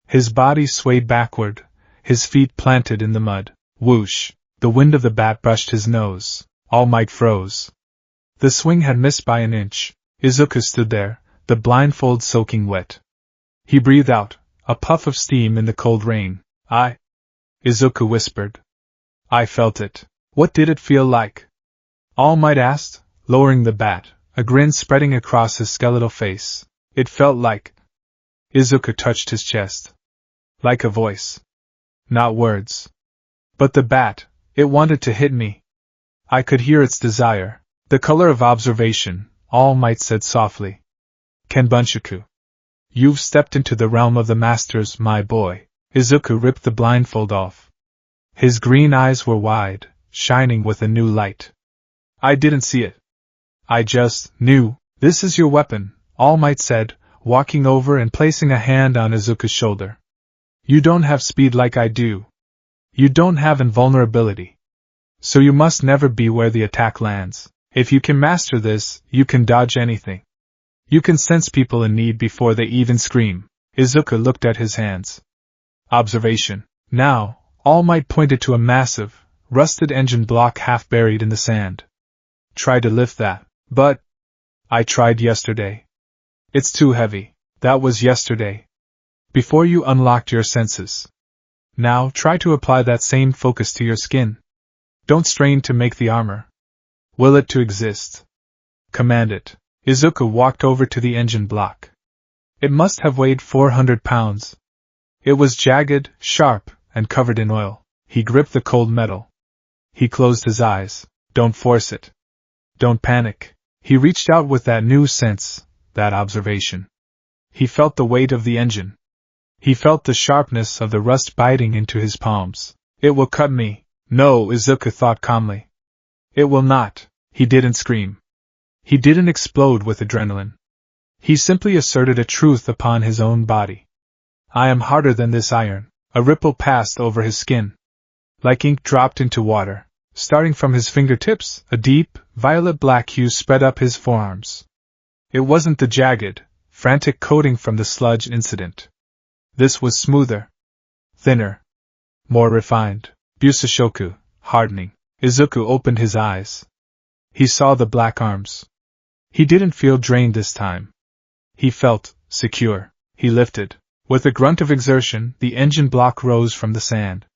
His body swayed backward, his feet planted in the mud. Whoosh! The wind of the bat brushed his nose. All Might froze. The swing had missed by an inch. Izuku stood there, the blindfold soaking wet. He breathed out, a puff of steam in the cold rain. Izuku whispered. I felt it. What did it feel like? All Might asked, lowering the bat, a grin spreading across his skeletal face. It felt like... Izuku touched his chest. Like a voice. Not words. But the bat, it wanted to hit me. I could hear its desire. The color of observation, All Might said softly. Kenbunshiku. You've stepped into the realm of the masters, my boy. Izuku ripped the blindfold off. His green eyes were wide, shining with a new light. I didn't see it. I just knew. This is your weapon, All Might said, walking over and placing a hand on Izuku's shoulder. You don't have speed like I do. You don't have invulnerability. So you must never be where the attack lands. If you can master this, you can dodge anything. You can sense people in need before they even scream. Izuku looked at his hands. Observation. Now, All Might pointed to a massive, rusted engine block half buried in the sand. Try to lift that. But I tried yesterday. It's too heavy. That was yesterday. Before you unlocked your senses. Now try to apply that same focus to your skin. Don't strain to make the armor. Will it to exist. Command it. Izuku walked over to the engine block. It must have weighed 400 pounds. It was jagged, sharp, and covered in oil. He gripped the cold metal. He closed his eyes. Don't force it. Don't panic. He reached out with that new sense, that observation. He felt the weight of the engine. He felt the sharpness of the rust biting into his palms. It will cut me. No, Izuku thought calmly. It will not. He didn't scream. He didn't explode with adrenaline. He simply asserted a truth upon his own body. I am harder than this iron. A ripple passed over his skin. Like ink dropped into water. Starting from his fingertips, a deep, violet-black hue spread up his forearms. It wasn't the jagged, frantic coating from the sludge incident. This was smoother, thinner, more refined. Busashoku, hardening. Izuku opened his eyes. He saw the black arms. He didn't feel drained this time. He felt secure. He lifted. With a grunt of exertion, the engine block rose from the sand.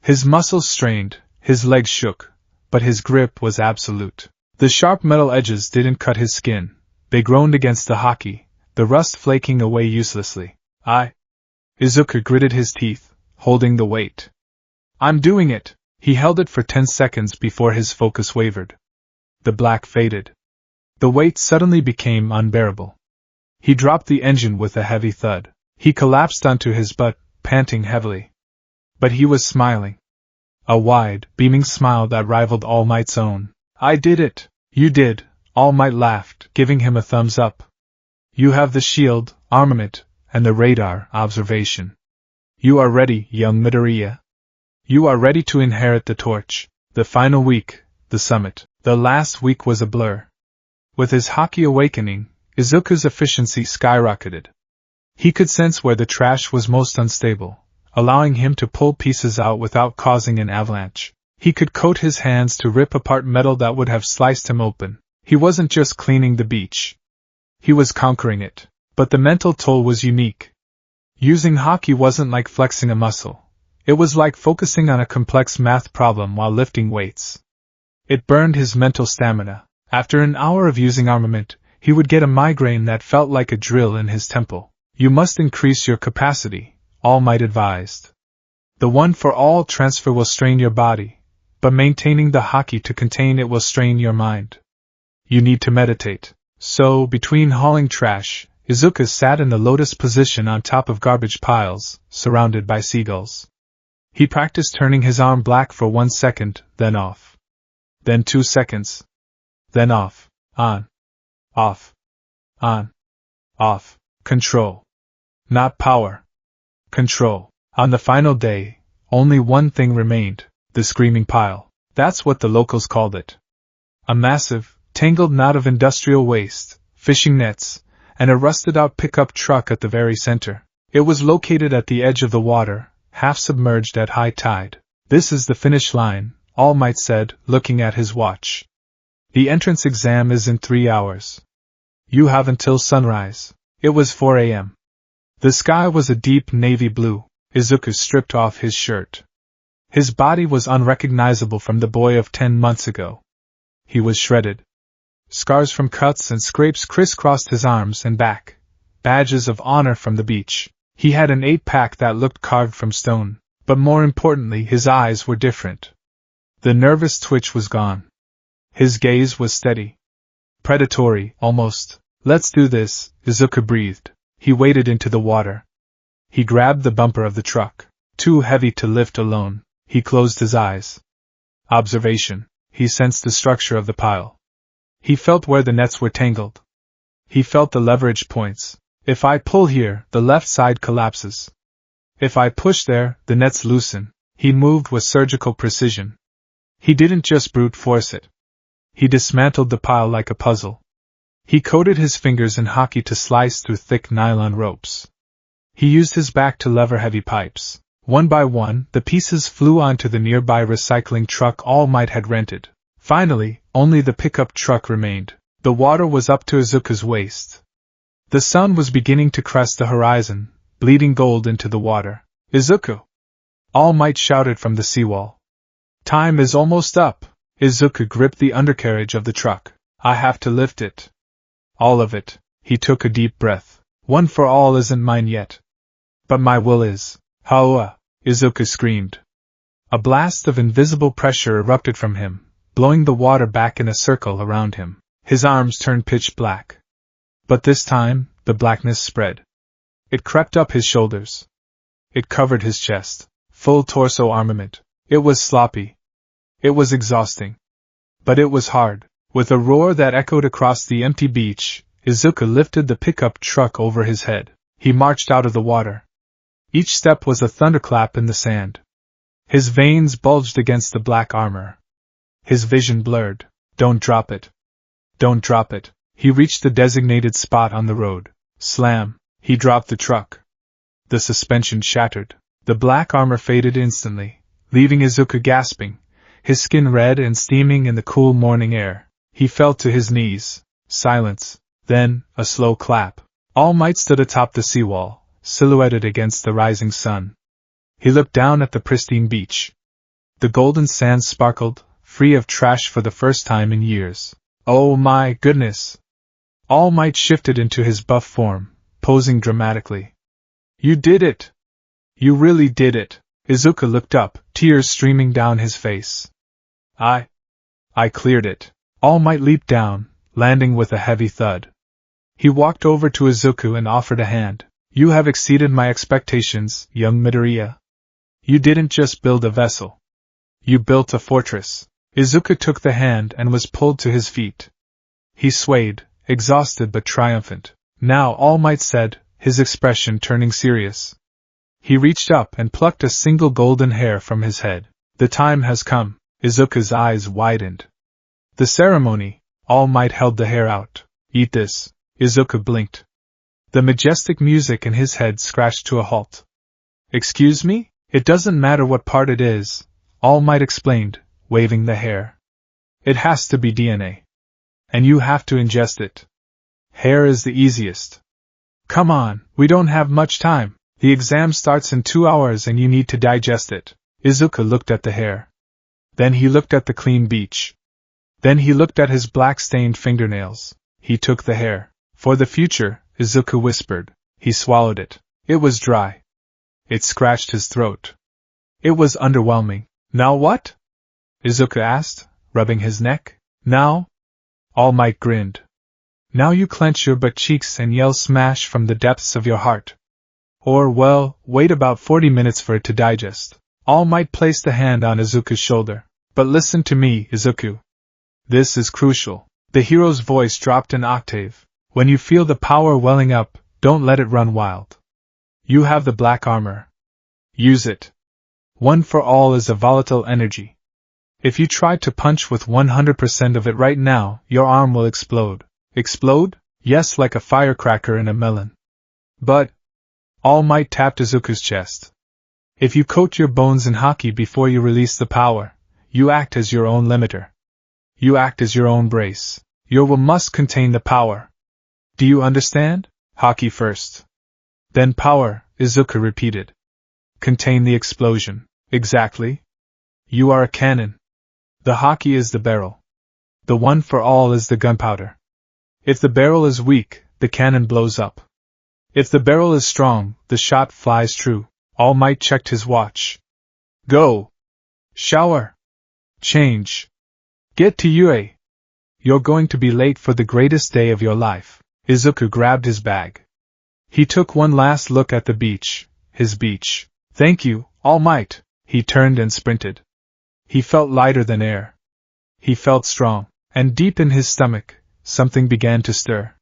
His muscles strained, his legs shook, but his grip was absolute. The sharp metal edges didn't cut his skin. They groaned against the Haki, the rust flaking away uselessly. Izuku gritted his teeth, holding the weight. I'm doing it! He held it for 10 seconds before his focus wavered. The black faded. The weight suddenly became unbearable. He dropped the engine with a heavy thud. He collapsed onto his butt, panting heavily. But he was smiling. A wide, beaming smile that rivaled All Might's own. I did it! You did! All Might laughed, giving him a thumbs up. You have the shield, armament, and the radar observation. You are ready, young Midoriya. You are ready to inherit the torch. The final week, the summit. The last week was a blur. With his Haki awakening, Izuku's efficiency skyrocketed. He could sense where the trash was most unstable, allowing him to pull pieces out without causing an avalanche. He could coat his hands to rip apart metal that would have sliced him open. He wasn't just cleaning the beach. He was conquering it. But the mental toll was unique. Using Haki wasn't like flexing a muscle. It was like focusing on a complex math problem while lifting weights. It burned his mental stamina. After an hour of using armament, he would get a migraine that felt like a drill in his temple. You must increase your capacity, All Might advised. The one-for-all transfer will strain your body, but maintaining the Haki to contain it will strain your mind. You need to meditate. So, between hauling trash, Izuku sat in the lotus position on top of garbage piles, surrounded by seagulls. He practiced turning his arm black for 1 second, then off. Then 2 seconds. Then off, on, off, on, off. Control. Not power. Control. On the final day, only one thing remained, the screaming pile. That's what the locals called it. A massive, tangled knot of industrial waste, fishing nets, and a rusted-out pickup truck at the very center. It was located at the edge of the water, half submerged at high tide. This is the finish line, All Might said, looking at his watch. The entrance exam is in 3 hours. You have until sunrise. It was 4 a.m. The sky was a deep navy blue. Izuku stripped off his shirt. His body was unrecognizable from the boy of 10 months ago. He was shredded. Scars from cuts and scrapes crisscrossed his arms and back, badges of honor from the beach. He had an 8-pack that looked carved from stone, but more importantly his eyes were different. The nervous twitch was gone. His gaze was steady. Predatory, almost. Let's do this, Izuku breathed. He waded into the water. He grabbed the bumper of the truck. Too heavy to lift alone, he closed his eyes. Observation. He sensed the structure of the pile. He felt where the nets were tangled. He felt the leverage points. If I pull here, the left side collapses. If I push there, the nets loosen. He moved with surgical precision. He didn't just brute force it. He dismantled the pile like a puzzle. He coated his fingers in Haki to slice through thick nylon ropes. He used his back to lever heavy pipes. One by one, the pieces flew onto the nearby recycling truck All Might had rented. Finally, only the pickup truck remained. The water was up to Izuku's waist. The sun was beginning to crest the horizon, bleeding gold into the water. Izuku! All Might shouted from the seawall. Time is almost up. Izuku gripped the undercarriage of the truck. I have to lift it. All of it. He took a deep breath. One for all isn't mine yet. But my will is. Haua! Izuku screamed. A blast of invisible pressure erupted from him, blowing the water back in a circle around him. His arms turned pitch black. But this time, the blackness spread. It crept up his shoulders. It covered his chest. Full torso armament. It was sloppy. It was exhausting. But it was hard. With a roar that echoed across the empty beach, Izuku lifted the pickup truck over his head. He marched out of the water. Each step was a thunderclap in the sand. His veins bulged against the black armor. His vision blurred. Don't drop it. Don't drop it. He reached the designated spot on the road. Slam. He dropped the truck. The suspension shattered. The black armor faded instantly, leaving Izuku gasping, his skin red and steaming in the cool morning air. He fell to his knees. Silence. Then, a slow clap. All Might stood atop the seawall, silhouetted against the rising sun. He looked down at the pristine beach. The golden sand sparkled, free of trash for the first time in years. Oh my goodness! All Might shifted into his buff form, posing dramatically. You did it! You really did it! Izuku looked up, tears streaming down his face. I cleared it. All Might leaped down, landing with a heavy thud. He walked over to Izuku and offered a hand. You have exceeded my expectations, young Midoriya. You didn't just build a vessel. You built a fortress. Izuku took the hand and was pulled to his feet. He swayed, exhausted but triumphant. Now All Might said, his expression turning serious. He reached up and plucked a single golden hair from his head. The time has come. Izuku's eyes widened. The ceremony. All Might held the hair out. Eat this. Izuku blinked. The majestic music in his head scratched to a halt. Excuse me? It doesn't matter what part it is, All Might explained, waving the hair. It has to be DNA. And you have to ingest it. Hair is the easiest. Come on, we don't have much time. The exam starts in 2 hours and you need to digest it. Izuku looked at the hair. Then he looked at the clean beach. Then he looked at his black-stained fingernails. He took the hair. For the future, Izuku whispered. He swallowed it. It was dry. It scratched his throat. It was underwhelming. Now what? Izuku asked, rubbing his neck. Now? All Might grinned. Now you clench your butt cheeks and yell smash from the depths of your heart. Or, well, wait about 40 minutes for it to digest. All Might placed a hand on Izuku's shoulder. But listen to me, Izuku. This is crucial. The hero's voice dropped an octave. When you feel the power welling up, don't let it run wild. You have the black armor. Use it. One for all is a volatile energy. If you try to punch with 100% of it right now, your arm will explode. Explode? Yes, like a firecracker in a melon. But All Might tapped Izuku's chest. If you coat your bones in Haki before you release the power, you act as your own limiter. You act as your own brace. Your will must contain the power. Do you understand? Haki first. Then power, Izuku repeated. Contain the explosion. Exactly. You are a cannon. The Haki is the barrel. The one for all is the gunpowder. If the barrel is weak, the cannon blows up. If the barrel is strong, the shot flies true. All Might checked his watch. Go. Shower. Change. Get to UA. You're going to be late for the greatest day of your life. Izuku grabbed his bag. He took one last look at the beach, his beach. Thank you, All Might. He turned and sprinted. He felt lighter than air. He felt strong, and deep in his stomach, something began to stir.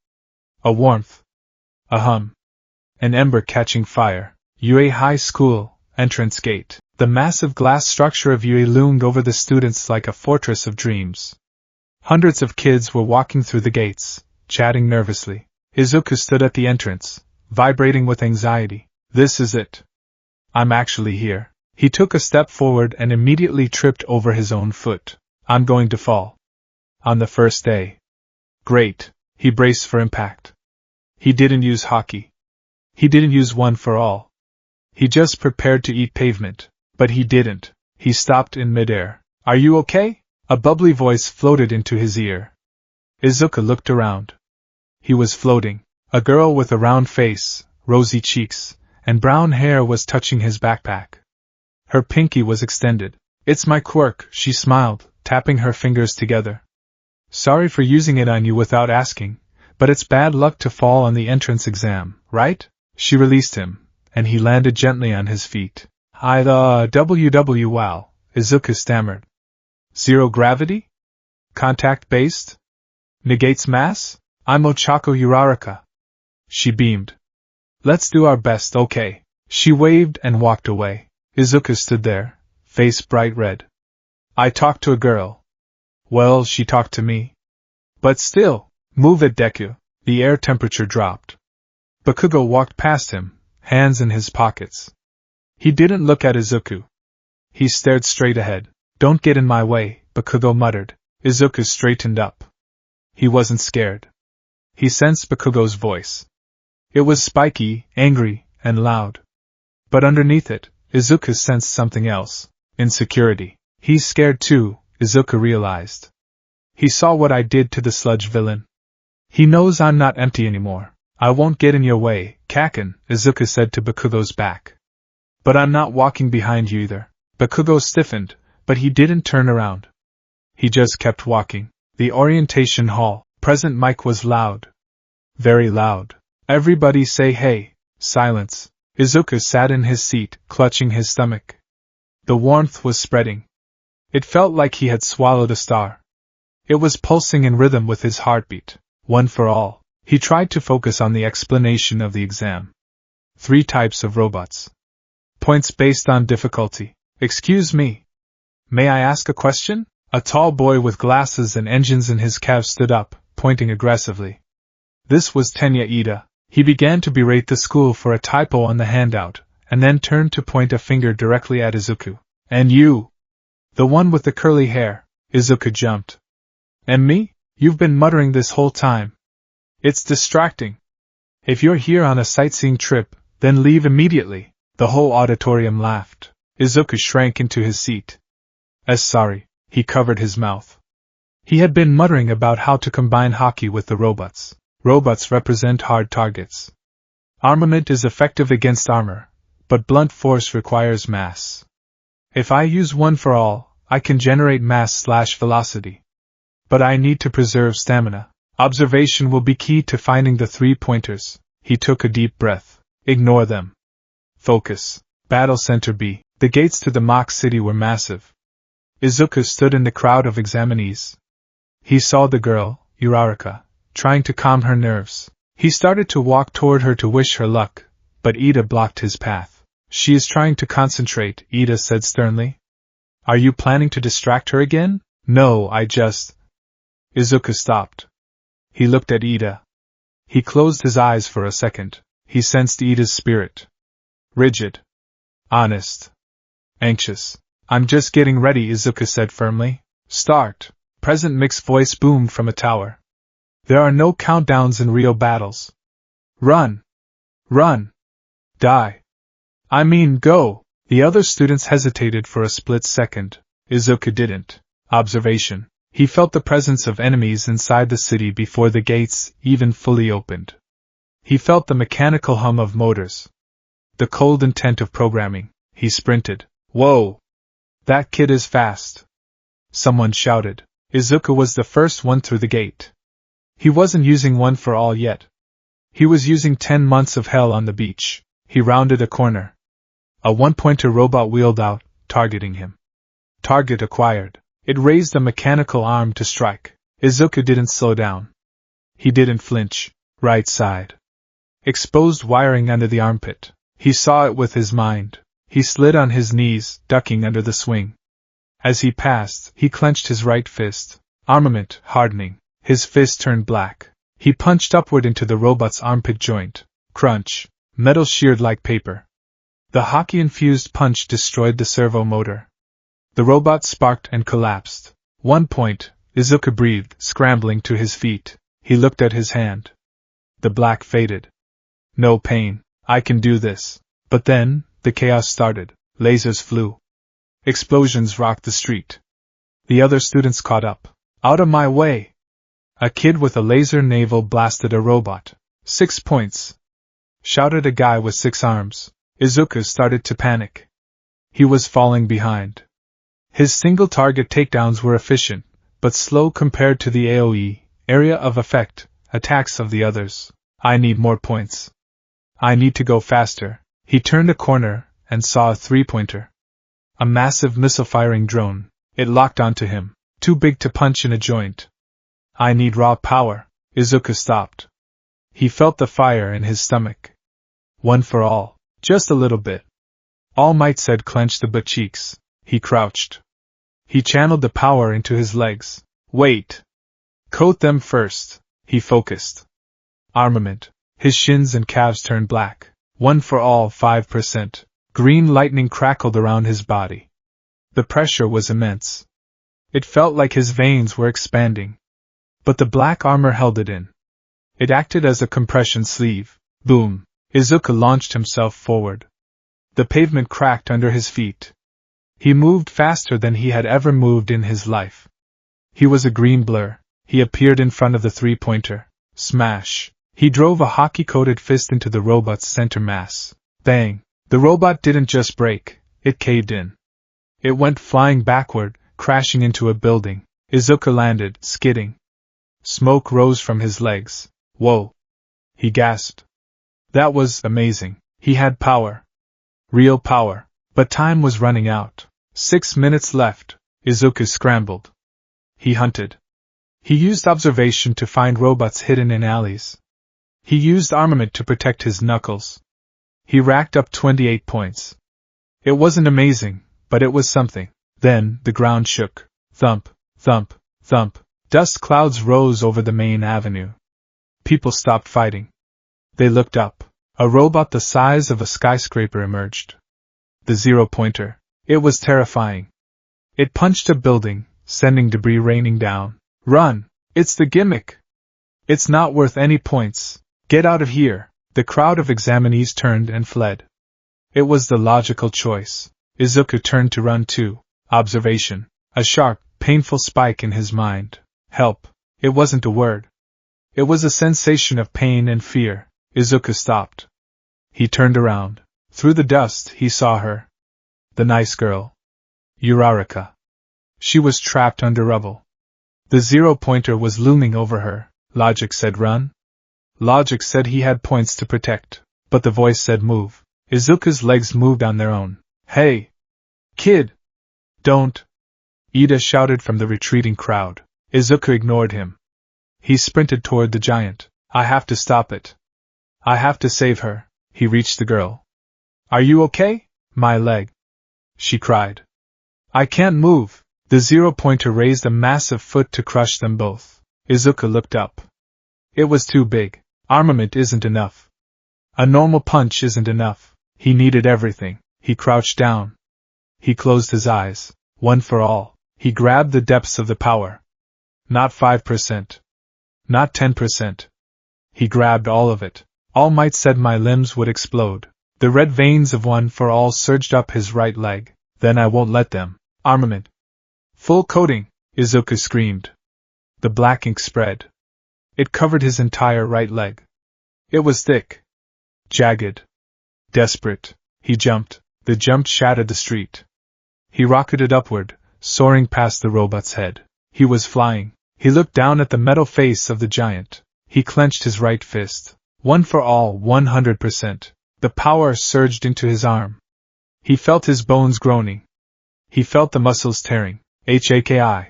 A warmth. A hum. An ember catching fire. UA High School, entrance gate. The massive glass structure of UA loomed over the students like a fortress of dreams. Hundreds of kids were walking through the gates, chatting nervously. Izuku stood at the entrance, vibrating with anxiety. This is it. I'm actually here. He took a step forward and immediately tripped over his own foot. I'm going to fall. On the first day. Great. He braced for impact. He didn't use Haki. He didn't use one for all. He just prepared to eat pavement, but he didn't. He stopped in midair. Are you okay? A bubbly voice floated into his ear. Izuku looked around. He was floating. A girl with a round face, rosy cheeks, and brown hair was touching his backpack. Her pinky was extended. It's my quirk, she smiled, tapping her fingers together. Sorry for using it on you without asking, but it's bad luck to fall on the entrance exam, right? She released him, and he landed gently on his feet. Wow, Izuku stammered. Zero gravity? Contact-based? Negates mass? I'm Ochako Uraraka. She beamed. Let's do our best, okay? She waved and walked away. Izuku stood there, face bright red. I talked to a girl. Well, she talked to me. But still, move it, Deku. The air temperature dropped. Bakugo walked past him, hands in his pockets. He didn't look at Izuku. He stared straight ahead. Don't get in my way, Bakugo muttered. Izuku straightened up. He wasn't scared. He sensed Bakugo's voice. It was spiky, angry, and loud. But underneath it, Izuku sensed something else. Insecurity. He's scared too, Izuku realized. He saw what I did to the sludge villain. He knows I'm not empty anymore. I won't get in your way, Kaken, Izuku said to Bakugo's back. But I'm not walking behind you either. Bakugo stiffened, but he didn't turn around. He just kept walking. The orientation hall, present mic was loud. Very loud. Everybody say hey. Silence. Izuku sat in his seat, clutching his stomach. The warmth was spreading. It felt like he had swallowed a star. It was pulsing in rhythm with his heartbeat. One for all. He tried to focus on the explanation of the exam. 3 types of robots. Points based on difficulty. Excuse me. May I ask a question? A tall boy with glasses and engines in his cab stood up, pointing aggressively. This was Tenya Ida. He began to berate the school for a typo on the handout, and then turned to point a finger directly at Izuku. And you? The one with the curly hair. Izuku jumped. And me? You've been muttering this whole time. It's distracting. If you're here on a sightseeing trip, then leave immediately. The whole auditorium laughed. Izuku shrank into his seat. Sorry. He covered his mouth. He had been muttering about how to combine Haki with the robots. Robots represent hard targets. Armament is effective against armor, but blunt force requires mass. If I use one for all, I can generate mass/velocity. But I need to preserve stamina. Observation will be key to finding the 3 pointers. He took a deep breath. Ignore them. Focus. Battle Center B. The gates to the mock city were massive. Izuku stood in the crowd of examinees. He saw the girl, Uraraka, trying to calm her nerves. He started to walk toward her to wish her luck, but Ida blocked his path. She is trying to concentrate, Ida said sternly. Are you planning to distract her again? No, I just... Izuku stopped. He looked at Ida. He closed his eyes for a second. He sensed Ida's spirit. Rigid. Honest. Anxious. I'm just getting ready, Izuku said firmly. Start. Present Mix's voice boomed from a tower. There are no countdowns in real battles. Run. Run. Die. I mean, go. The other students hesitated for a split second. Izuku didn't. Observation. He felt the presence of enemies inside the city before the gates even fully opened. He felt the mechanical hum of motors. The cold intent of programming. He sprinted. Whoa! That kid is fast. Someone shouted. Izuku was the first one through the gate. He wasn't using one for all yet. He was using 10 months of hell on the beach. He rounded a corner. A 1-pointer robot wheeled out, targeting him. Target acquired. It raised a mechanical arm to strike. Izuku didn't slow down. He didn't flinch. Right side. Exposed wiring under the armpit. He saw it with his mind. He slid on his knees, ducking under the swing. As he passed, he clenched his right fist. Armament hardening. His fist turned black. He punched upward into the robot's armpit joint. Crunch. Metal sheared like paper. The Haki-infused punch destroyed the servo motor. The robot sparked and collapsed. 1 point, Izuku breathed, scrambling to his feet. He looked at his hand. The black faded. No pain. I can do this. But then, the chaos started. Lasers flew. Explosions rocked the street. The other students caught up. Out of my way! A kid with a laser navel blasted a robot. 6 points! Shouted a guy with 6 arms. Izuku started to panic. He was falling behind. His single-target takedowns were efficient, but slow compared to the AoE, area of effect, attacks of the others. I need more points. I need to go faster. He turned a corner and saw a 3-pointer. A massive missile-firing drone. It locked onto him, too big to punch in a joint. I need raw power. Izuku stopped. He felt the fire in his stomach. One for all. Just a little bit. All Might said clenched the butt cheeks. He crouched. He channeled the power into his legs. Wait. Coat them first. He focused. Armament. His shins and calves turned black. One for all 5%. Green lightning crackled around his body. The pressure was immense. It felt like his veins were expanding. But the black armor held it in. It acted as a compression sleeve. Boom! Izuku launched himself forward. The pavement cracked under his feet. He moved faster than he had ever moved in his life. He was a green blur. He appeared in front of the 3-pointer. Smash! He drove a hockey-coated fist into the robot's center mass. Bang! The robot didn't just break, it caved in. It went flying backward, crashing into a building. Izuku landed, skidding. Smoke rose from his legs. Whoa! He gasped. That was amazing. He had power. Real power. But time was running out. 6 minutes left. Izuku scrambled. He hunted. He used observation to find robots hidden in alleys. He used armament to protect his knuckles. He racked up 28 points. It wasn't amazing, but it was something. Then, the ground shook. Thump, thump, thump. Dust clouds rose over the main avenue. People stopped fighting. They looked up. A robot the size of a skyscraper emerged. The 0-pointer. It was terrifying. It punched a building, sending debris raining down. Run! It's the gimmick! It's not worth any points. Get out of here! The crowd of examinees turned and fled. It was the logical choice. Izuku turned to run too. Observation. A sharp, painful spike in his mind. Help. It wasn't a word. It was a sensation of pain and fear. Izuku stopped. He turned around. Through the dust, he saw her. The nice girl. Uraraka. She was trapped under rubble. The 0-pointer was looming over her. Logic said run. Logic said he had points to protect. But the voice said move. Izuku's legs moved on their own. Hey! Kid! Don't! Ida shouted from the retreating crowd. Izuku ignored him. He sprinted toward the giant. I have to stop it. I have to save her. He reached the girl. Are you okay? My leg. She cried. I can't move. The 0-pointer raised a massive foot to crush them both. Izuku looked up. It was too big. Armament isn't enough. A normal punch isn't enough. He needed everything. He crouched down. He closed his eyes. One for all. He grabbed the depths of the power. Not 5%. Not 10%. He grabbed all of it. All Might said my limbs would explode. The red veins of One for All surged up his right leg. Then I won't let them. Armament. Full coating, Izuku screamed. The black ink spread. It covered his entire right leg. It was thick. Jagged. Desperate. He jumped. The jump shattered the street. He rocketed upward, soaring past the robot's head. He was flying. He looked down at the metal face of the giant. He clenched his right fist. One for all, 100%. The power surged into his arm. He felt his bones groaning. He felt the muscles tearing. Haki.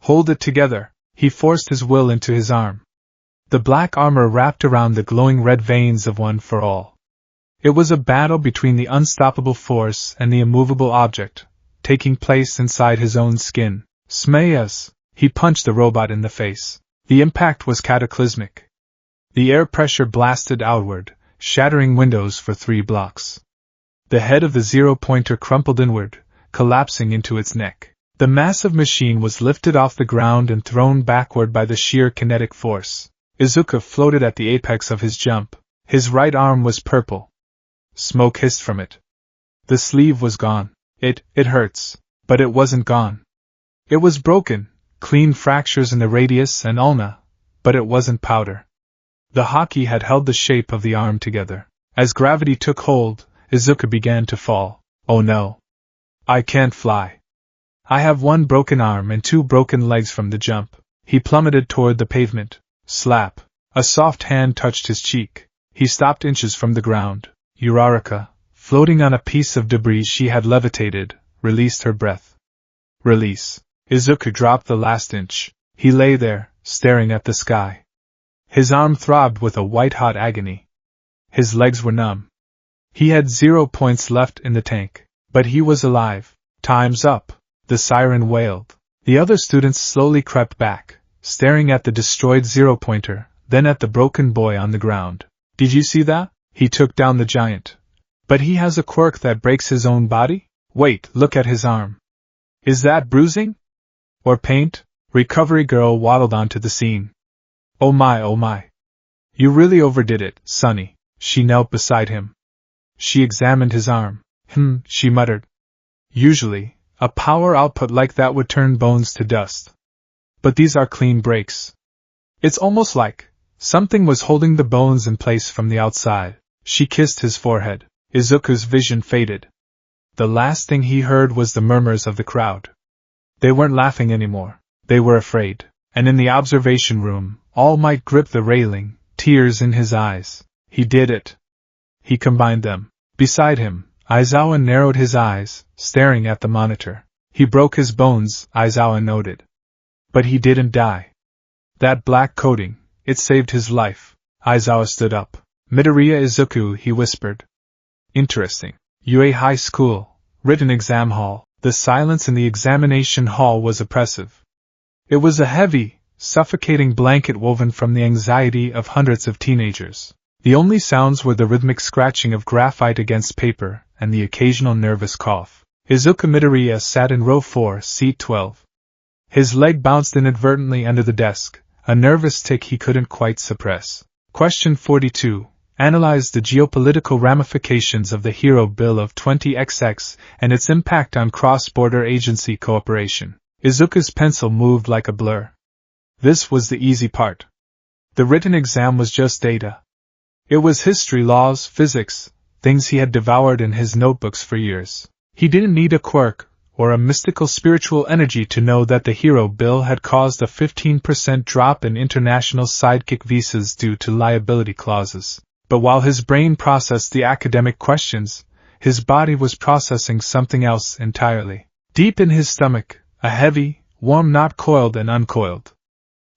Hold it together. He forced his will into his arm. The black armor wrapped around the glowing red veins of One for All. It was a battle between the unstoppable force and the immovable object, taking place inside his own skin. Smayas! He punched the robot in the face. The impact was cataclysmic. The air pressure blasted outward, shattering windows for 3 blocks. The head of the 0-pointer crumpled inward, collapsing into its neck. The massive machine was lifted off the ground and thrown backward by the sheer kinetic force. Izuku floated at the apex of his jump. His right arm was purple. Smoke hissed from it. The sleeve was gone. It hurts. But it wasn't gone. It was broken, clean fractures in the radius and ulna, but it wasn't powder. The Haki had held the shape of the arm together. As gravity took hold, Izuku began to fall. Oh no. I can't fly. I have one broken arm and two broken legs from the jump. He plummeted toward the pavement. Slap. A soft hand touched his cheek. He stopped inches from the ground. Uraraka, floating on a piece of debris she had levitated, released her breath. Release. Izuku dropped the last inch. He lay there, staring at the sky. His arm throbbed with a white-hot agony. His legs were numb. He had 0 points left in the tank. But he was alive. Time's up. The siren wailed. The other students slowly crept back, staring at the destroyed 0-pointer, then at the broken boy on the ground. Did you see that? He took down the giant. But he has a quirk that breaks his own body? Wait, look at his arm. Is that bruising? Or paint? Recovery girl waddled onto the scene. Oh my, oh my. You really overdid it, Sonny. She knelt beside him. She examined his arm. She muttered. Usually, a power output like that would turn bones to dust. But these are clean breaks. It's almost like something was holding the bones in place from the outside. She kissed his forehead. Izuku's vision faded. The last thing he heard was the murmurs of the crowd. They weren't laughing anymore. They were afraid. And in the observation room, All Might gripped the railing, tears in his eyes. He did it. He combined them. Beside him, Aizawa narrowed his eyes, staring at the monitor. He broke his bones, Aizawa noted. But he didn't die. That black coating, it saved his life. Aizawa stood up. Midoriya Izuku, he whispered. Interesting. UA High School, written exam hall. The silence in the examination hall was oppressive. It was a heavy, suffocating blanket woven from the anxiety of hundreds of teenagers. The only sounds were the rhythmic scratching of graphite against paper and the occasional nervous cough. Izuku Midoriya sat in row 4, seat 12. His leg bounced inadvertently under the desk, a nervous tic he couldn't quite suppress. Question 42. Analyze the geopolitical ramifications of the Hero Bill of 20XX and its impact on cross-border agency cooperation. Izuku's pencil moved like a blur. This was the easy part. The written exam was just data. It was history, laws, physics, things he had devoured in his notebooks for years. He didn't need a quirk or a mystical spiritual energy to know that the Hero Bill had caused a 15% drop in international sidekick visas due to liability clauses. But while his brain processed the academic questions, his body was processing something else entirely. Deep in his stomach, a heavy, warm knot coiled and uncoiled.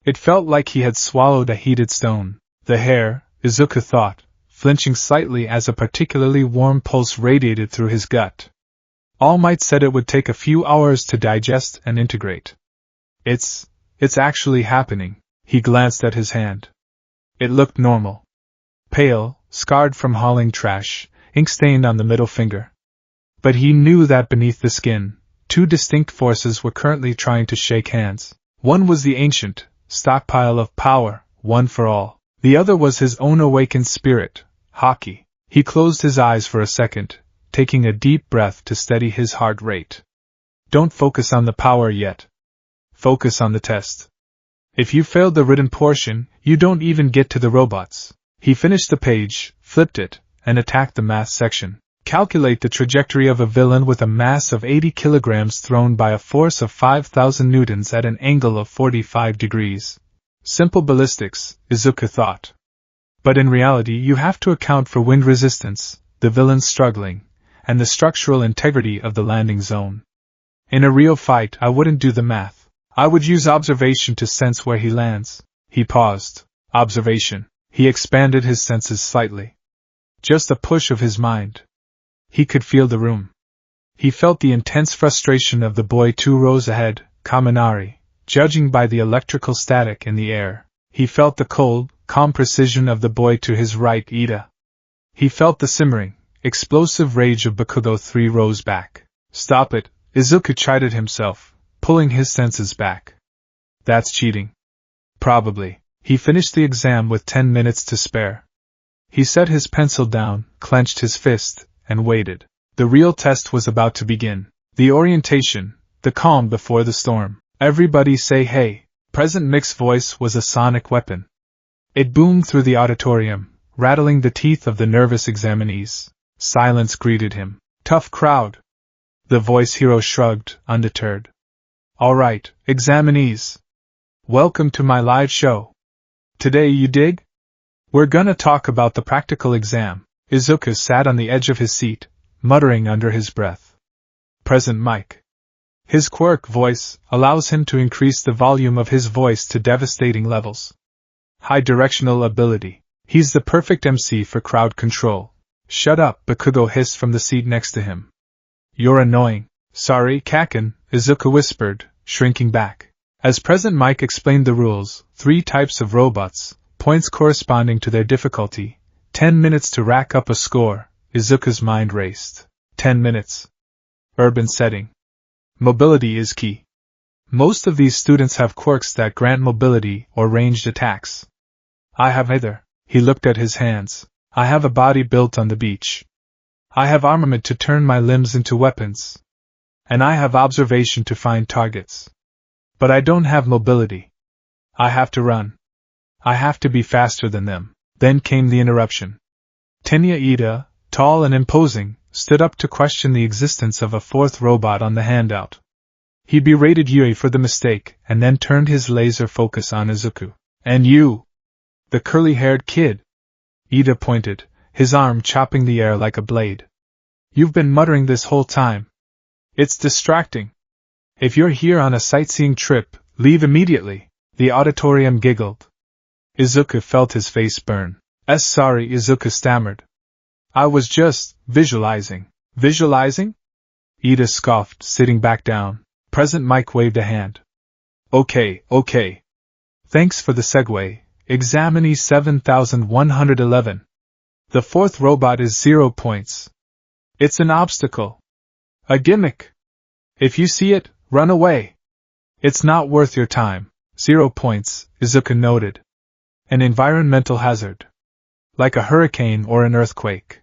It felt like he had swallowed a heated stone. The hair, Izuku thought, flinching slightly as a particularly warm pulse radiated through his gut. All Might said it would take a few hours to digest and integrate. It's actually happening. He glanced at his hand. It looked normal. Pale, scarred from hauling trash, ink-stained on the middle finger. But he knew that beneath the skin, two distinct forces were currently trying to shake hands. One was the ancient stockpile of power, one for all. The other was his own awakened spirit, Haki. He closed his eyes for a second, taking a deep breath to steady his heart rate. Don't focus on the power yet. Focus on the test. If you failed the written portion, you don't even get to the robots. He finished the page, flipped it, and attacked the math section. Calculate the trajectory of a villain with a mass of 80 kilograms thrown by a force of 5,000 newtons at an angle of 45 degrees. Simple ballistics, Izuku thought. But in reality you have to account for wind resistance, the villain struggling, and the structural integrity of the landing zone. In a real fight I wouldn't do the math. I would use observation to sense where he lands. He paused. Observation. He expanded his senses slightly. Just a push of his mind. He could feel the room. He felt the intense frustration of the boy 2 rows ahead, Kaminari, judging by the electrical static in the air. He felt the cold, calm precision of the boy to his right, Ida. He felt the simmering, explosive rage of Bakugo 3 rows back. Stop it, Izuku chided himself, pulling his senses back. That's cheating. Probably. He finished the exam with 10 minutes to spare. He set his pencil down, clenched his fist, and waited. The real test was about to begin. The orientation, the calm before the storm. Everybody say hey. President Mick's voice was a sonic weapon. It boomed through the auditorium, rattling the teeth of the nervous examinees. Silence greeted him. Tough crowd. The voice hero shrugged, undeterred. All right, examinees. Welcome to my live show. Today, you dig? We're gonna talk about the practical exam. Izuku sat on the edge of his seat, muttering under his breath. President Mike. His quirk voice allows him to increase the volume of his voice to devastating levels. High directional ability. He's the perfect MC for crowd control. Shut up, Bakugo hissed from the seat next to him. You're annoying. Sorry, Kaken, Izuku whispered, shrinking back. As President Mike explained the rules, 3 types of robots, points corresponding to their difficulty, 10 minutes to rack up a score. Izuku's mind raced. 10 minutes. Urban setting. Mobility is key. Most of these students have quirks that grant mobility or ranged attacks. I have either. He looked at his hands. I have a body built on the beach. I have armament to turn my limbs into weapons. And I have observation to find targets. But I don't have mobility. I have to run. I have to be faster than them. Then came the interruption. Tenya Ida, tall and imposing, stood up to question the existence of a 4th robot on the handout. He berated Yui for the mistake, and then turned his laser focus on Izuku. And you? The curly-haired kid. Ida pointed, his arm chopping the air like a blade. You've been muttering this whole time. It's distracting. If you're here on a sightseeing trip, leave immediately. The auditorium giggled. Izuku felt his face burn. Sorry, Izuku stammered. I was just visualizing. Visualizing? Ida scoffed, sitting back down. President Mike waved a hand. Okay. Thanks for the segue. Examinee 7111. The 4th robot is 0 points. It's an obstacle. A gimmick. If you see it, run away. It's not worth your time. 0 points, Izuku noted. An environmental hazard. Like a hurricane or an earthquake.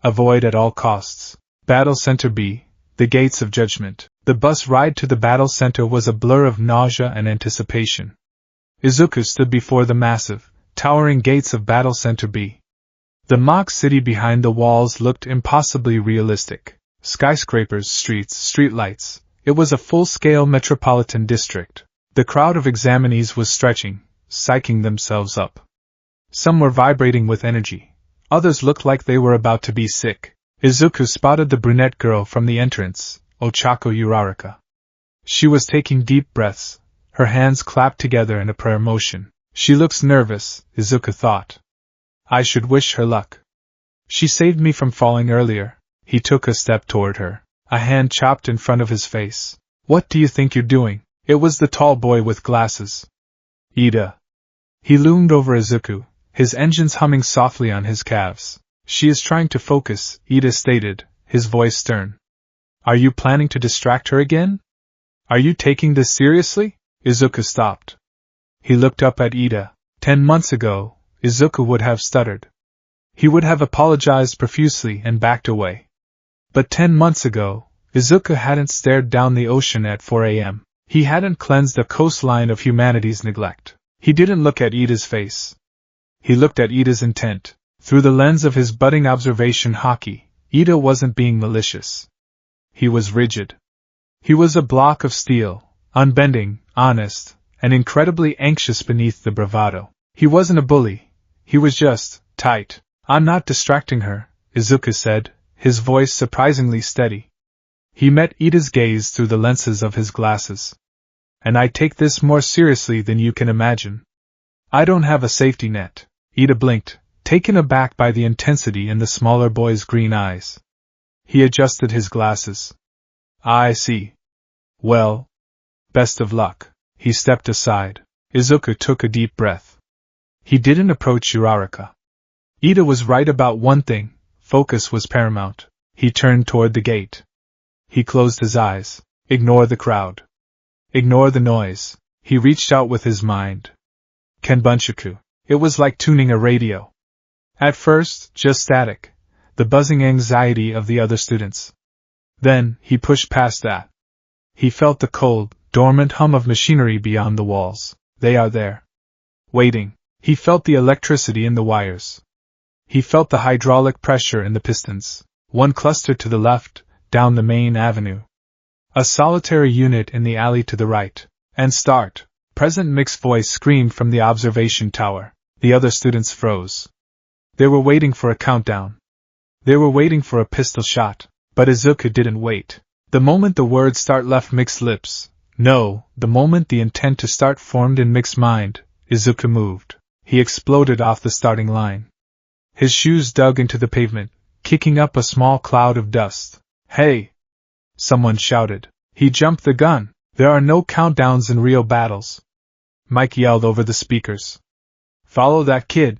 Avoid at all costs. Battle Center B, the gates of judgment. The bus ride to the battle center was a blur of nausea and anticipation. Izuku stood before the massive, towering gates of Battle Center B. The mock city behind the walls looked impossibly realistic. Skyscrapers, streets, streetlights. It was a full-scale metropolitan district. The crowd of examinees was stretching, psyching themselves up. Some were vibrating with energy. Others looked like they were about to be sick. Izuku spotted the brunette girl from the entrance, Ochako Uraraka. She was taking deep breaths, her hands clapped together in a prayer motion. She looks nervous, Izuku thought. I should wish her luck. She saved me from falling earlier. He took a step toward her. A hand chopped in front of his face. What do you think you're doing? It was the tall boy with glasses. Ida. He loomed over Izuku, his engines humming softly on his calves. She is trying to focus, Ida stated, his voice stern. Are you planning to distract her again? Are you taking this seriously? Izuku stopped. He looked up at Ida. 10 months ago, Izuku would have stuttered. He would have apologized profusely and backed away. But 10 months ago, Izuku hadn't stared down the ocean at 4 a.m. He hadn't cleansed the coastline of humanity's neglect. He didn't look at Ida's face. He looked at Ida's intent. Through the lens of his budding observation Haki, Ida wasn't being malicious. He was rigid. He was a block of steel, unbending, honest, and incredibly anxious beneath the bravado. He wasn't a bully. He was just tight. I'm not distracting her, Izuku said, his voice surprisingly steady. He met Ida's gaze through the lenses of his glasses. And I take this more seriously than you can imagine. I don't have a safety net. Ida blinked, taken aback by the intensity in the smaller boy's green eyes. He adjusted his glasses. I see. Well, best of luck. He stepped aside. Izuku took a deep breath. He didn't approach Uraraka. Ida was right about one thing, focus was paramount. He turned toward the gate. He closed his eyes. Ignore the crowd. Ignore the noise. He reached out with his mind. Kenbunshaku. It was like tuning a radio. At first, just static, the buzzing anxiety of the other students. Then, he pushed past that. He felt the cold, dormant hum of machinery beyond the walls. They are there. Waiting. He felt the electricity in the wires. He felt the hydraulic pressure in the pistons. One cluster to the left, down the main avenue. A solitary unit in the alley to the right. And start. Present mixed voice screamed from the observation tower. The other students froze. They were waiting for a countdown. They were waiting for a pistol shot. But Izuku didn't wait. The moment the word start left mixed lips, no, the moment the intent to start formed in mixed mind, Izuku moved. He exploded off the starting line. His shoes dug into the pavement, kicking up a small cloud of dust. Hey! Someone shouted. He jumped the gun. There are no countdowns in real battles. Mike yelled over the speakers. Follow that kid.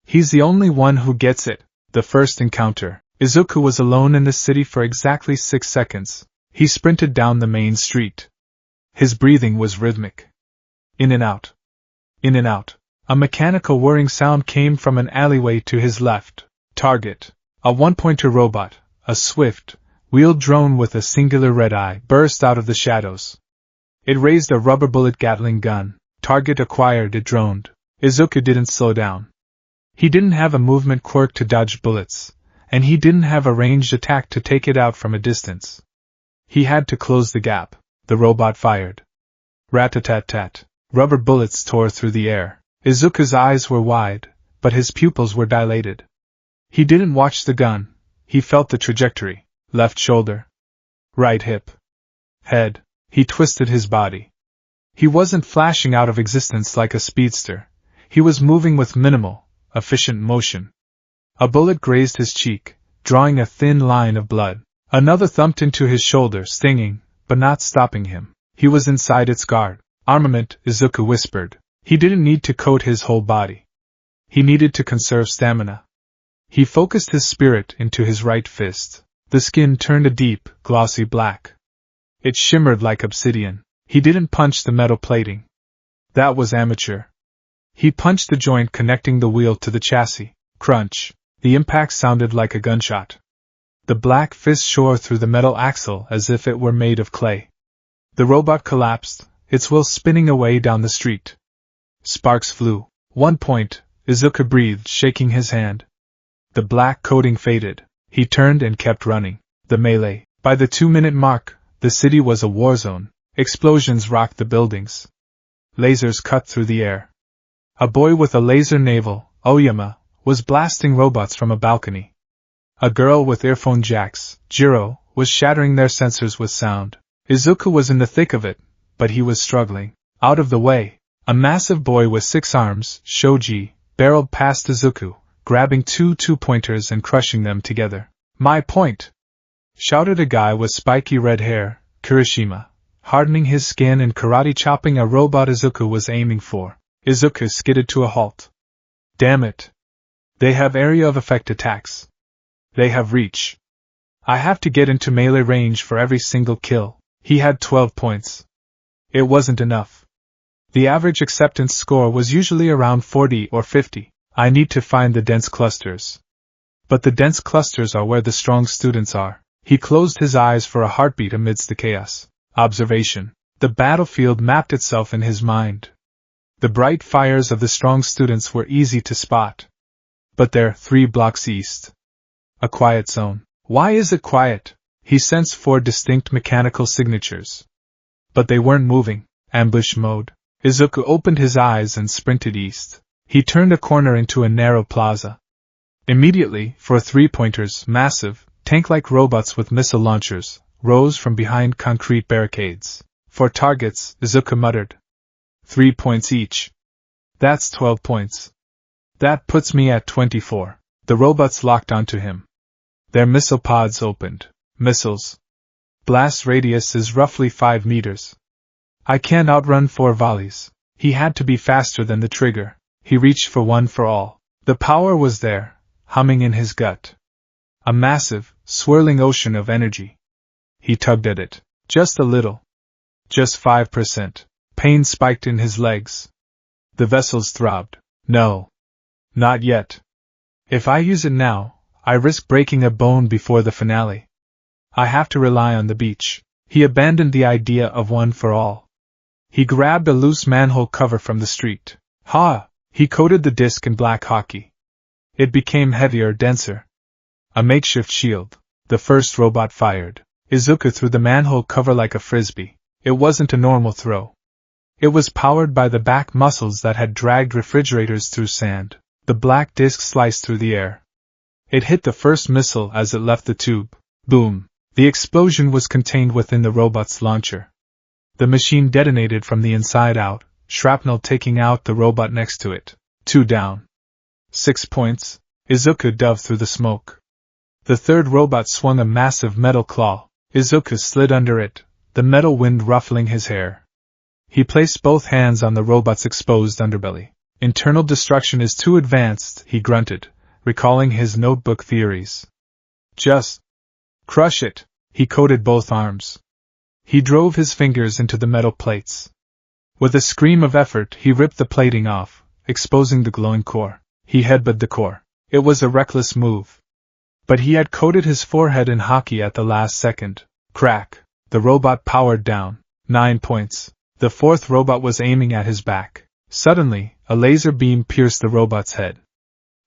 He's the only one who gets it. The first encounter. Izuku was alone in the city for exactly 6 seconds. He sprinted down the main street. His breathing was rhythmic. In and out. In and out. A mechanical whirring sound came from an alleyway to his left. Target. A one-pointer robot, a swift, wheeled drone with a singular red eye, burst out of the shadows. It raised a rubber bullet Gatling gun. Target acquired, it droned. Izuku didn't slow down. He didn't have a movement quirk to dodge bullets, and he didn't have a ranged attack to take it out from a distance. He had to close the gap. The robot fired. Rat-a-tat-tat. Rubber bullets tore through the air. Izuku's eyes were wide, but his pupils were dilated. He didn't watch the gun. He felt the trajectory. Left shoulder. Right hip. Head. He twisted his body. He wasn't flashing out of existence like a speedster. He was moving with minimal, efficient motion. A bullet grazed his cheek, drawing a thin line of blood. Another thumped into his shoulder, stinging, but not stopping him. He was inside its guard. Armament, Izuku whispered. He didn't need to coat his whole body. He needed to conserve stamina. He focused his spirit into his right fist. The skin turned a deep, glossy black. It shimmered like obsidian. He didn't punch the metal plating. That was amateur. He punched the joint connecting the wheel to the chassis. Crunch. The impact sounded like a gunshot. The black fist shore through the metal axle as if it were made of clay. The robot collapsed, its wheel spinning away down the street. Sparks flew. 1 point, Izuku breathed, shaking his hand. The black coating faded. He turned and kept running. The melee. By the 2-minute mark, the city was a war zone. Explosions rocked the buildings. Lasers cut through the air. A boy with a laser navel, Oyama, was blasting robots from a balcony. A girl with earphone jacks, Jiro, was shattering their sensors with sound. Izuku was in the thick of it, but he was struggling. Out of the way, a massive boy with 6 arms, Shoji, barreled past Izuku, grabbing 2 two-pointers and crushing them together. My point! Shouted a guy with spiky red hair, Kirishima, hardening his skin and karate chopping a robot Izuku was aiming for. Izuku skidded to a halt. Damn it! They have area of effect attacks. They have reach. I have to get into melee range for every single kill. He had 12 points. It wasn't enough. The average acceptance score was usually around 40 or 50. I need to find the dense clusters. But the dense clusters are where the strong students are. He closed his eyes for a heartbeat amidst the chaos. Observation. The battlefield mapped itself in his mind. The bright fires of the strong students were easy to spot. But they're 3 blocks east. A quiet zone. Why is it quiet? He sensed 4 distinct mechanical signatures. But they weren't moving. Ambush mode. Izuku opened his eyes and sprinted east. He turned a corner into a narrow plaza. Immediately, 4 3-pointers, massive, tank-like robots with missile launchers, rose from behind concrete barricades. 4 targets, Izuku muttered. 3 points each. That's 12 points. That puts me at 24. The robots locked onto him. Their missile pods opened. Missiles. Blast radius is roughly 5 meters. I can't outrun 4 volleys. He had to be faster than the trigger. He reached for one for all. The power was there, humming in his gut. A massive, swirling ocean of energy. He tugged at it. Just a little. Just 5%. Pain spiked in his legs. The vessels throbbed. No. Not yet. If I use it now, I risk breaking a bone before the finale. I have to rely on the beach. He abandoned the idea of one for all. He grabbed a loose manhole cover from the street. Ha! He coated the disc in black Haki. It became heavier, denser. A makeshift shield. The first robot fired. Izuku threw the manhole cover like a frisbee. It wasn't a normal throw. It was powered by the back muscles that had dragged refrigerators through sand. The black disc sliced through the air. It hit the first missile as it left the tube. Boom! The explosion was contained within the robot's launcher. The machine detonated from the inside out, shrapnel taking out the robot next to it. 2 down. 6 points. Izuku dove through the smoke. The third robot swung a massive metal claw. Izuku slid under it, the metal wind ruffling his hair. He placed both hands on the robot's exposed underbelly. Internal destruction is too advanced, he grunted, recalling his notebook theories. Just crush it, he coated both arms. He drove his fingers into the metal plates. With a scream of effort, he ripped the plating off, exposing the glowing core. He headbutted the core. It was a reckless move. But he had coated his forehead in Haki at the last second. Crack! The robot powered down. 9 points. The fourth robot was aiming at his back. Suddenly, a laser beam pierced the robot's head.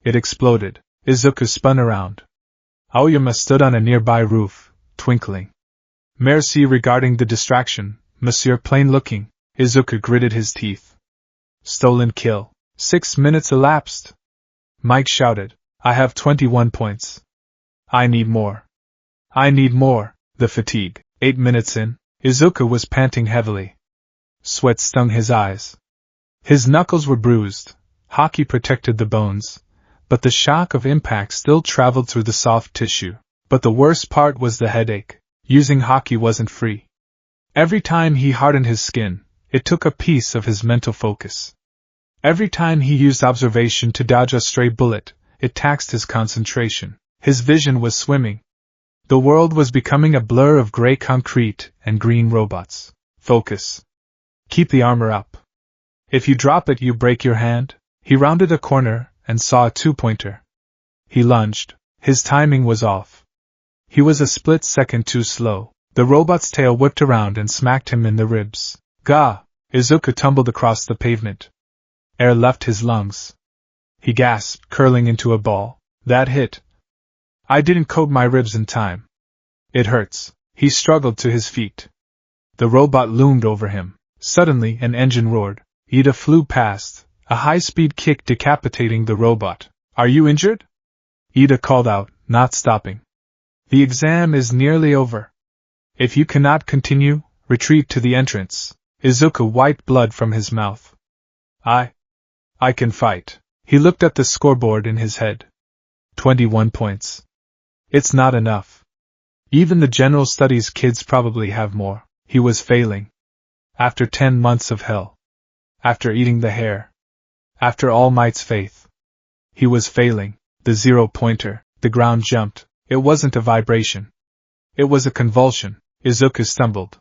It exploded. Izuku spun around. Aoyama stood on a nearby roof, twinkling. Merci regarding the distraction, Monsieur plain looking. Izuku gritted his teeth. Stolen kill. 6 minutes elapsed. Mike shouted, I have 21 points. I need more. I need more. The fatigue. 8 minutes in. Izuku was panting heavily. Sweat stung his eyes. His knuckles were bruised. Haki protected the bones, but the shock of impact still traveled through the soft tissue. But the worst part was the headache. Using Haki wasn't free. Every time he hardened his skin, it took a piece of his mental focus. Every time he used observation to dodge a stray bullet, it taxed his concentration. His vision was swimming. The world was becoming a blur of gray concrete and green robots. Focus. Keep the armor up. If you drop it, you break your hand. He rounded a corner and saw a 2-pointer. He lunged. His timing was off. He was a split second too slow. The robot's tail whipped around and smacked him in the ribs. Gah! Izuku tumbled across the pavement. Air left his lungs. He gasped, curling into a ball. That hit. I didn't coat my ribs in time. It hurts. He struggled to his feet. The robot loomed over him. Suddenly, an engine roared. Ida flew past, a high-speed kick decapitating the robot. Are you injured? Ida called out, not stopping. The exam is nearly over. If you cannot continue, retreat to the entrance. Izuku wiped blood from his mouth. I can fight. He looked at the scoreboard in his head. 21 points. It's not enough. Even the general studies kids probably have more. He was failing. After 10 months of hell. After eating the hair. After All Might's faith. He was failing. The 0-pointer. The ground jumped. It wasn't a vibration. It was a convulsion. Izuku stumbled.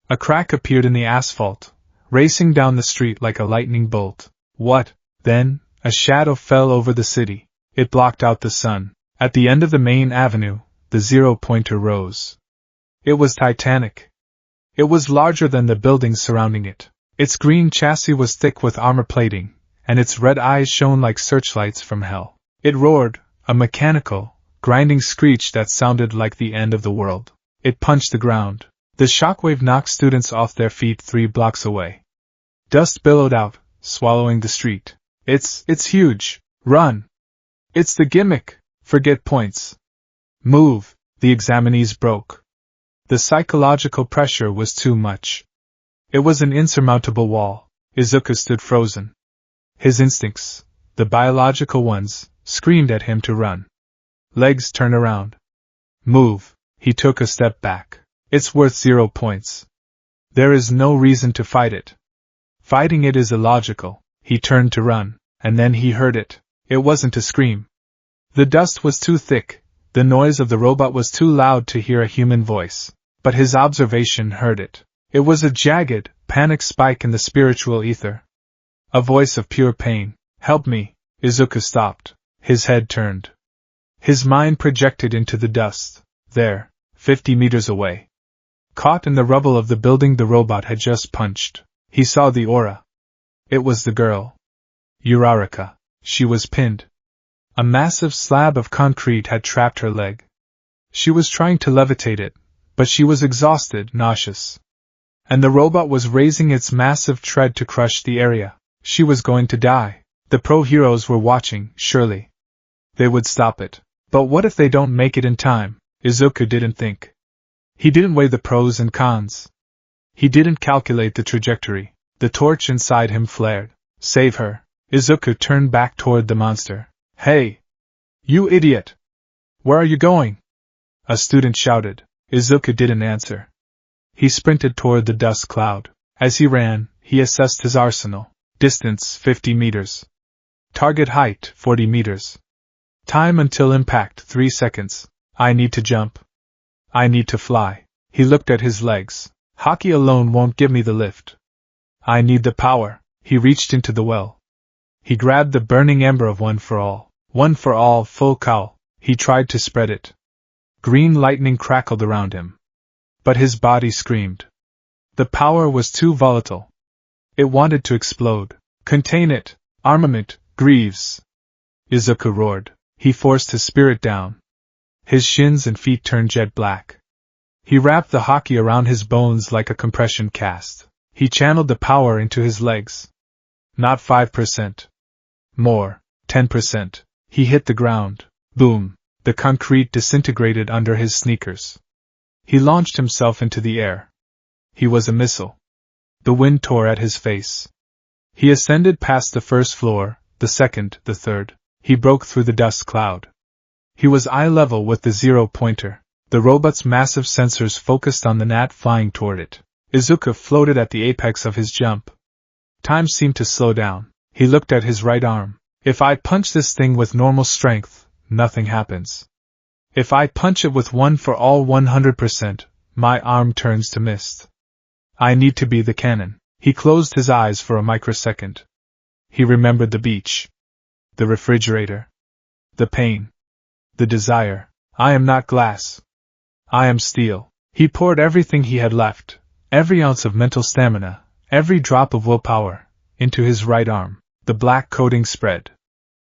A crack appeared in the asphalt, racing down the street like a lightning bolt. What? Then, a shadow fell over the city. It blocked out the sun. At the end of the main avenue, the 0-pointer rose. It was titanic. It was larger than the buildings surrounding it. Its green chassis was thick with armor plating, and its red eyes shone like searchlights from hell. It roared, a mechanical, grinding screech that sounded like the end of the world. It punched the ground. The shockwave knocked students off their feet 3 blocks away. Dust billowed out, swallowing the street. It's huge. Run. It's the gimmick. Forget points. Move. The examinees broke. The psychological pressure was too much. It was an insurmountable wall. Izuku stood frozen. His instincts, the biological ones, screamed at him to run. Legs turn around. Move. He took a step back. It's worth 0 points. There is no reason to fight it. Fighting it is illogical. He turned to run, and then he heard it. It wasn't a scream. The dust was too thick, the noise of the robot was too loud to hear a human voice, but his observation heard it. It was a jagged, panic spike in the spiritual ether. A voice of pure pain. Help me. Izuku stopped. His head turned. His mind projected into the dust. There, 50 meters away. Caught in the rubble of the building the robot had just punched. He saw the aura. It was the girl. Uraraka. She was pinned. A massive slab of concrete had trapped her leg. She was trying to levitate it, but she was exhausted, nauseous. And the robot was raising its massive tread to crush the area. She was going to die. The pro-heroes were watching, surely. They would stop it. But what if they don't make it in time? Izuku didn't think. He didn't weigh the pros and cons. He didn't calculate the trajectory. The torch inside him flared. Save her. Izuku turned back toward the monster. Hey! You idiot! Where are you going? A student shouted. Izuku didn't answer. He sprinted toward the dust cloud. As he ran, he assessed his arsenal. Distance 50 meters. Target height 40 meters. Time until impact 3 seconds. I need to jump. I need to fly. He looked at his legs. Haki alone won't give me the lift. I need the power. He reached into the well. He grabbed the burning ember of One for All. One for All, full cowl. He tried to spread it. Green lightning crackled around him. But his body screamed. The power was too volatile. It wanted to explode. Contain it. Armament, Greaves. Izuku roared. He forced his spirit down. His shins and feet turned jet black. He wrapped the Haki around his bones like a compression cast. He channeled the power into his legs. Not 5%. More, 10%. He hit the ground. Boom. The concrete disintegrated under his sneakers. He launched himself into the air. He was a missile. The wind tore at his face. He ascended past the first floor, the second, the third. He broke through the dust cloud. He was eye level with the zero-pointer. The robot's massive sensors focused on the gnat flying toward it. Izuku floated at the apex of his jump. Time seemed to slow down. He looked at his right arm. If I punch this thing with normal strength, nothing happens. If I punch it with One for All 100%, my arm turns to mist. I need to be the cannon. He closed his eyes for a microsecond. He remembered the beach. The refrigerator. The pain. The desire. I am not glass. I am steel. He poured everything he had left, every ounce of mental stamina, every drop of willpower, into his right arm. The black coating spread.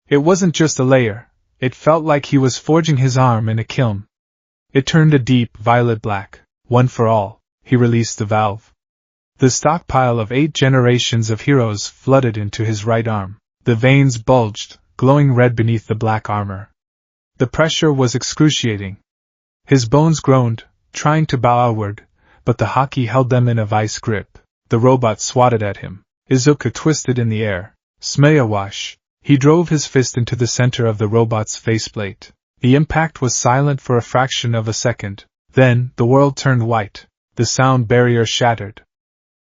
It wasn't just a layer. It felt like he was forging his arm in a kiln. It turned a deep violet black. One for All. He released the valve. The stockpile of 8 generations of heroes flooded into his right arm. The veins bulged, glowing red beneath the black armor. The pressure was excruciating. His bones groaned, trying to bow outward, but the Haki held them in a vice grip. The robot swatted at him. Izuku twisted in the air. Smayawash. He drove his fist into the center of the robot's faceplate. The impact was silent for a fraction of a second. Then, the world turned white. The sound barrier shattered.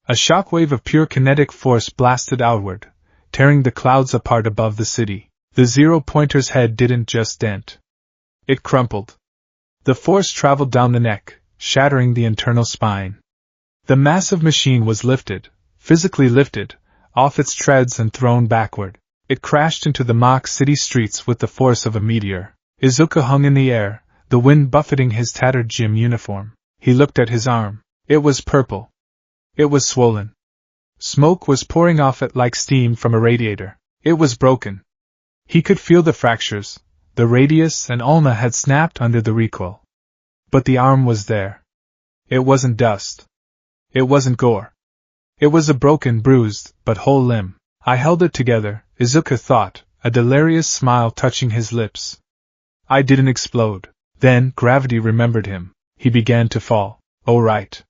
A shockwave of pure kinetic force blasted outward, tearing the clouds apart above the city. The zero-pointer's head didn't just dent. It crumpled. The force traveled down the neck, shattering the internal spine. The massive machine was lifted, physically lifted, off its treads and thrown backward. It crashed into the mock city streets with the force of a meteor. Izuku hung in the air, the wind buffeting his tattered gym uniform. He looked at his arm. It was purple. It was swollen. Smoke was pouring off it like steam from a radiator. It was broken. He could feel the fractures. The radius and ulna had snapped under the recoil. But the arm was there. It wasn't dust. It wasn't gore. It was a broken, bruised, but whole limb. I held it together, Izuku thought, a delirious smile touching his lips. I didn't explode. Then, gravity remembered him. He began to fall. Oh right.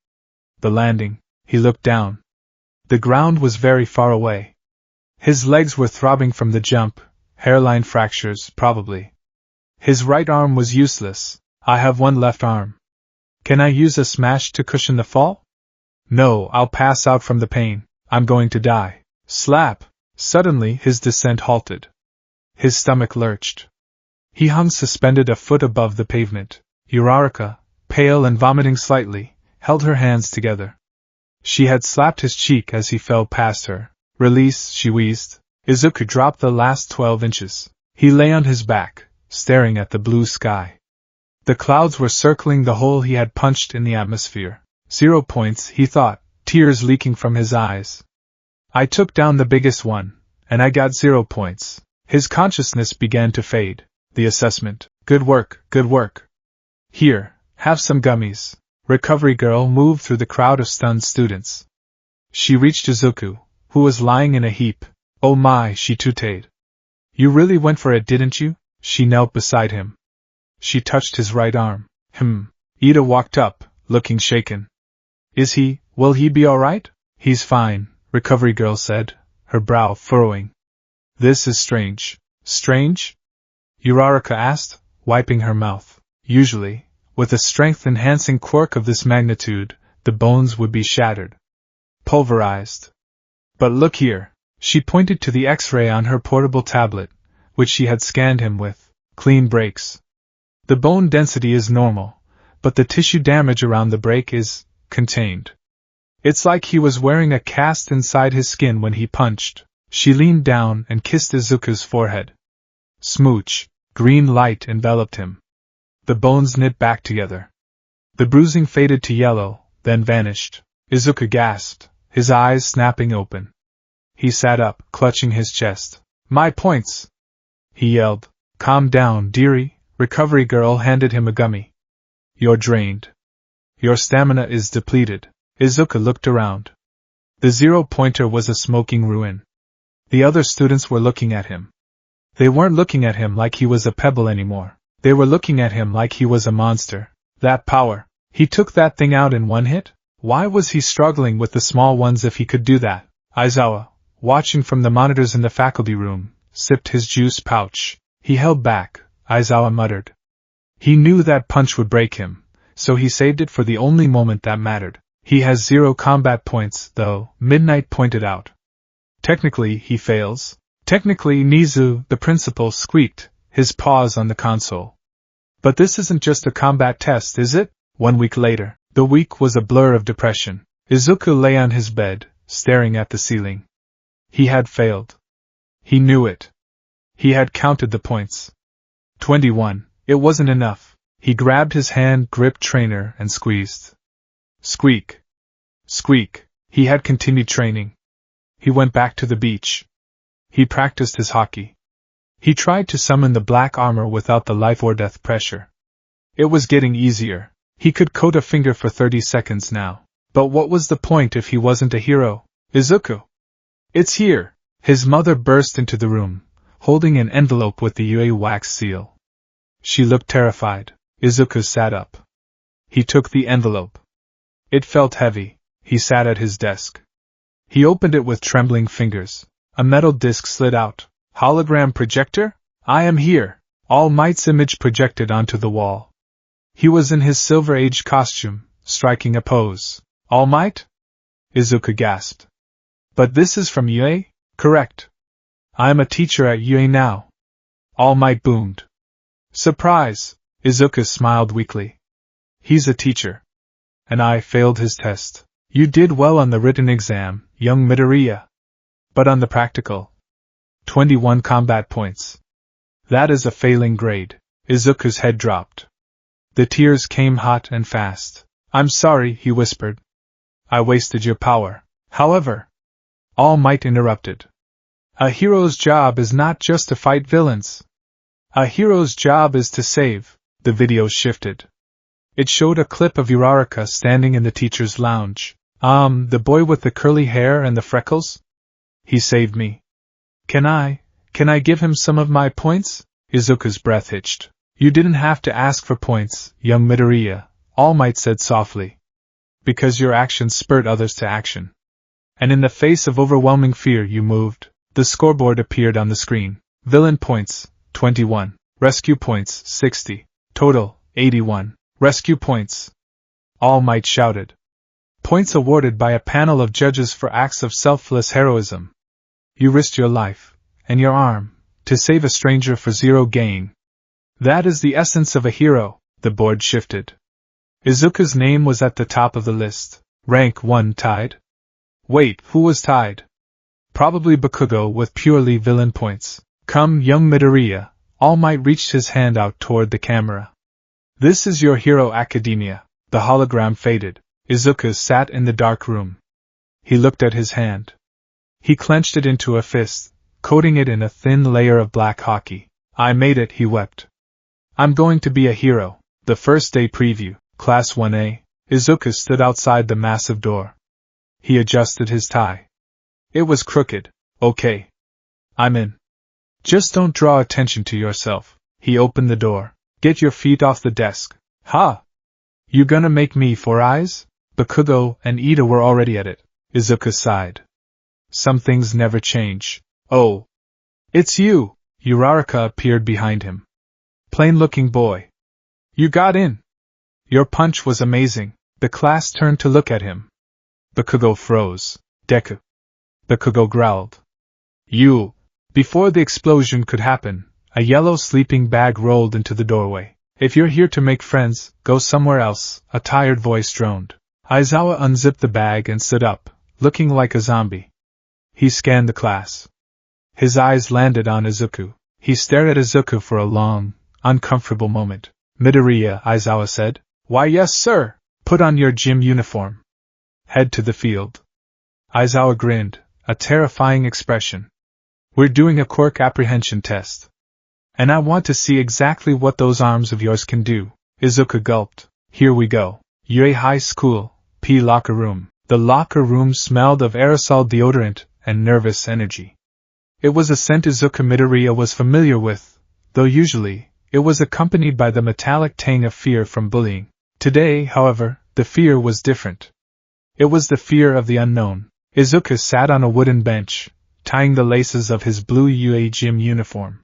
The landing. He looked down. The ground was very far away. His legs were throbbing from the jump, hairline fractures, probably. His right arm was useless. I have one left arm. Can I use a smash to cushion the fall? No, I'll pass out from the pain. I'm going to die. Slap! Suddenly his descent halted. His stomach lurched. He hung suspended a foot above the pavement. Uraraka, pale and vomiting slightly, held her hands together. She had slapped his cheek as he fell past her. Release, she wheezed. Izuku dropped the last 12 inches. He lay on his back, staring at the blue sky. The clouds were circling the hole he had punched in the atmosphere. 0 points, he thought, tears leaking from his eyes. I took down the biggest one, and I got 0 points. His consciousness began to fade. The assessment. Good work, good work. Here, have some gummies. Recovery girl moved through the crowd of stunned students. She reached Izuku, who was lying in a heap. Oh my, she tutted. You really went for it, didn't you? She knelt beside him. She touched his right arm. Ida walked up, looking shaken. Will he be alright? He's fine, recovery girl said, her brow furrowing. This is strange. Strange? Uraraka asked, wiping her mouth. Usually, with a strength-enhancing quirk of this magnitude, the bones would be shattered. Pulverized. But look here. She pointed to the X-ray on her portable tablet, which she had scanned him with. Clean breaks. The bone density is normal, but the tissue damage around the break is contained. It's like he was wearing a cast inside his skin when he punched. She leaned down and kissed Izuku's forehead. Smooch. Green light enveloped him. The bones knit back together. The bruising faded to yellow, then vanished. Izuku gasped, his eyes snapping open. He sat up, clutching his chest. My points! He yelled. Calm down, dearie. Recovery girl handed him a gummy. You're drained. Your stamina is depleted. Izuku looked around. The 0-pointer was a smoking ruin. The other students were looking at him. They weren't looking at him like he was a pebble anymore. They were looking at him like he was a monster. That power. He took that thing out in one hit? Why was he struggling with the small ones if he could do that? Aizawa, watching from the monitors in the faculty room, sipped his juice pouch. He held back, Aizawa muttered. He knew that punch would break him, so he saved it for the only moment that mattered. He has 0 combat points, though, Midnight pointed out. Technically, he fails. Technically, Nizu, the principal, squeaked, his paws on the console. But this isn't just a combat test, is it? 1 week later, the week was a blur of depression. Izuku lay on his bed, staring at the ceiling. He had failed. He knew it. He had counted the points. 21. It wasn't enough. He grabbed his hand-gripped trainer and squeezed. Squeak. Squeak. He had continued training. He went back to the beach. He practiced his Haki. He tried to summon the black armor without the life-or-death pressure. It was getting easier. He could coat a finger for 30 seconds now. But what was the point if he wasn't a hero? Izuku! It's here! His mother burst into the room, holding an envelope with the UA wax seal. She looked terrified. Izuku sat up. He took the envelope. It felt heavy. He sat at his desk. He opened it with trembling fingers. A metal disc slid out. Hologram projector? I am here. All Might's image projected onto the wall. He was in his Silver Age costume, striking a pose. All Might? Izuku gasped. But this is from UA? Correct. I am a teacher at UA now. All Might boomed. Surprise! Izuku smiled weakly. He's a teacher. And I failed his test. You did well on the written exam, young Midoriya. But on the practical. 21 combat points. That is a failing grade. Izuku's head dropped. The tears came hot and fast. I'm sorry, he whispered. I wasted your power. However, All Might interrupted. A hero's job is not just to fight villains. A hero's job is to save. The video shifted. It showed a clip of Uraraka standing in the teacher's lounge. The boy with the curly hair and the freckles? He saved me. Can I give him some of my points? Izuku's breath hitched. You didn't have to ask for points, young Midoriya, All Might said softly. Because your actions spurred others to action. And in the face of overwhelming fear you moved. The scoreboard appeared on the screen. Villain points, 21. Rescue points, 60. Total, 81. Rescue points. All Might shouted. Points awarded by a panel of judges for acts of selfless heroism. You risked your life, and your arm, to save a stranger for 0 gain. That is the essence of a hero. The board shifted. Izuku's name was at the top of the list. Rank 1 tied? Wait, who was tied? Probably Bakugo with purely villain points. Come, young Midoriya, All Might reached his hand out toward the camera. This is your Hero Academia. The hologram faded. Izuku sat in the dark room. He looked at his hand. He clenched it into a fist, coating it in a thin layer of black Haki. I made it, he wept. I'm going to be a hero. The first day preview, Class 1A. Izuku stood outside the massive door. He adjusted his tie. It was crooked. Okay. I'm in. Just don't draw attention to yourself. He opened the door. Get your feet off the desk. Ha! You gonna make me four eyes? Bakugo and Ida were already at it. Izuku sighed. Some things never change. Oh. It's you! Uraraka appeared behind him. Plain-looking boy. You got in. Your punch was amazing. The class turned to look at him. Bakugo froze. Deku. Bakugo growled. You. Before the explosion could happen, a yellow sleeping bag rolled into the doorway. If you're here to make friends, go somewhere else, a tired voice droned. Aizawa unzipped the bag and stood up, looking like a zombie. He scanned the class. His eyes landed on Izuku. He stared at Izuku for a long, uncomfortable moment. Midoriya, Aizawa said. Why yes, sir. Put on your gym uniform. Head to the field. Aizawa grinned, a terrifying expression. We're doing a quirk apprehension test. And I want to see exactly what those arms of yours can do. Izuku gulped. Here we go. Yue High School, P locker room. The locker room smelled of aerosol deodorant and nervous energy. It was a scent Izuku Midoriya was familiar with, though usually, it was accompanied by the metallic tang of fear from bullying. Today, however, the fear was different. It was the fear of the unknown. Izuku sat on a wooden bench, tying the laces of his blue UA gym uniform.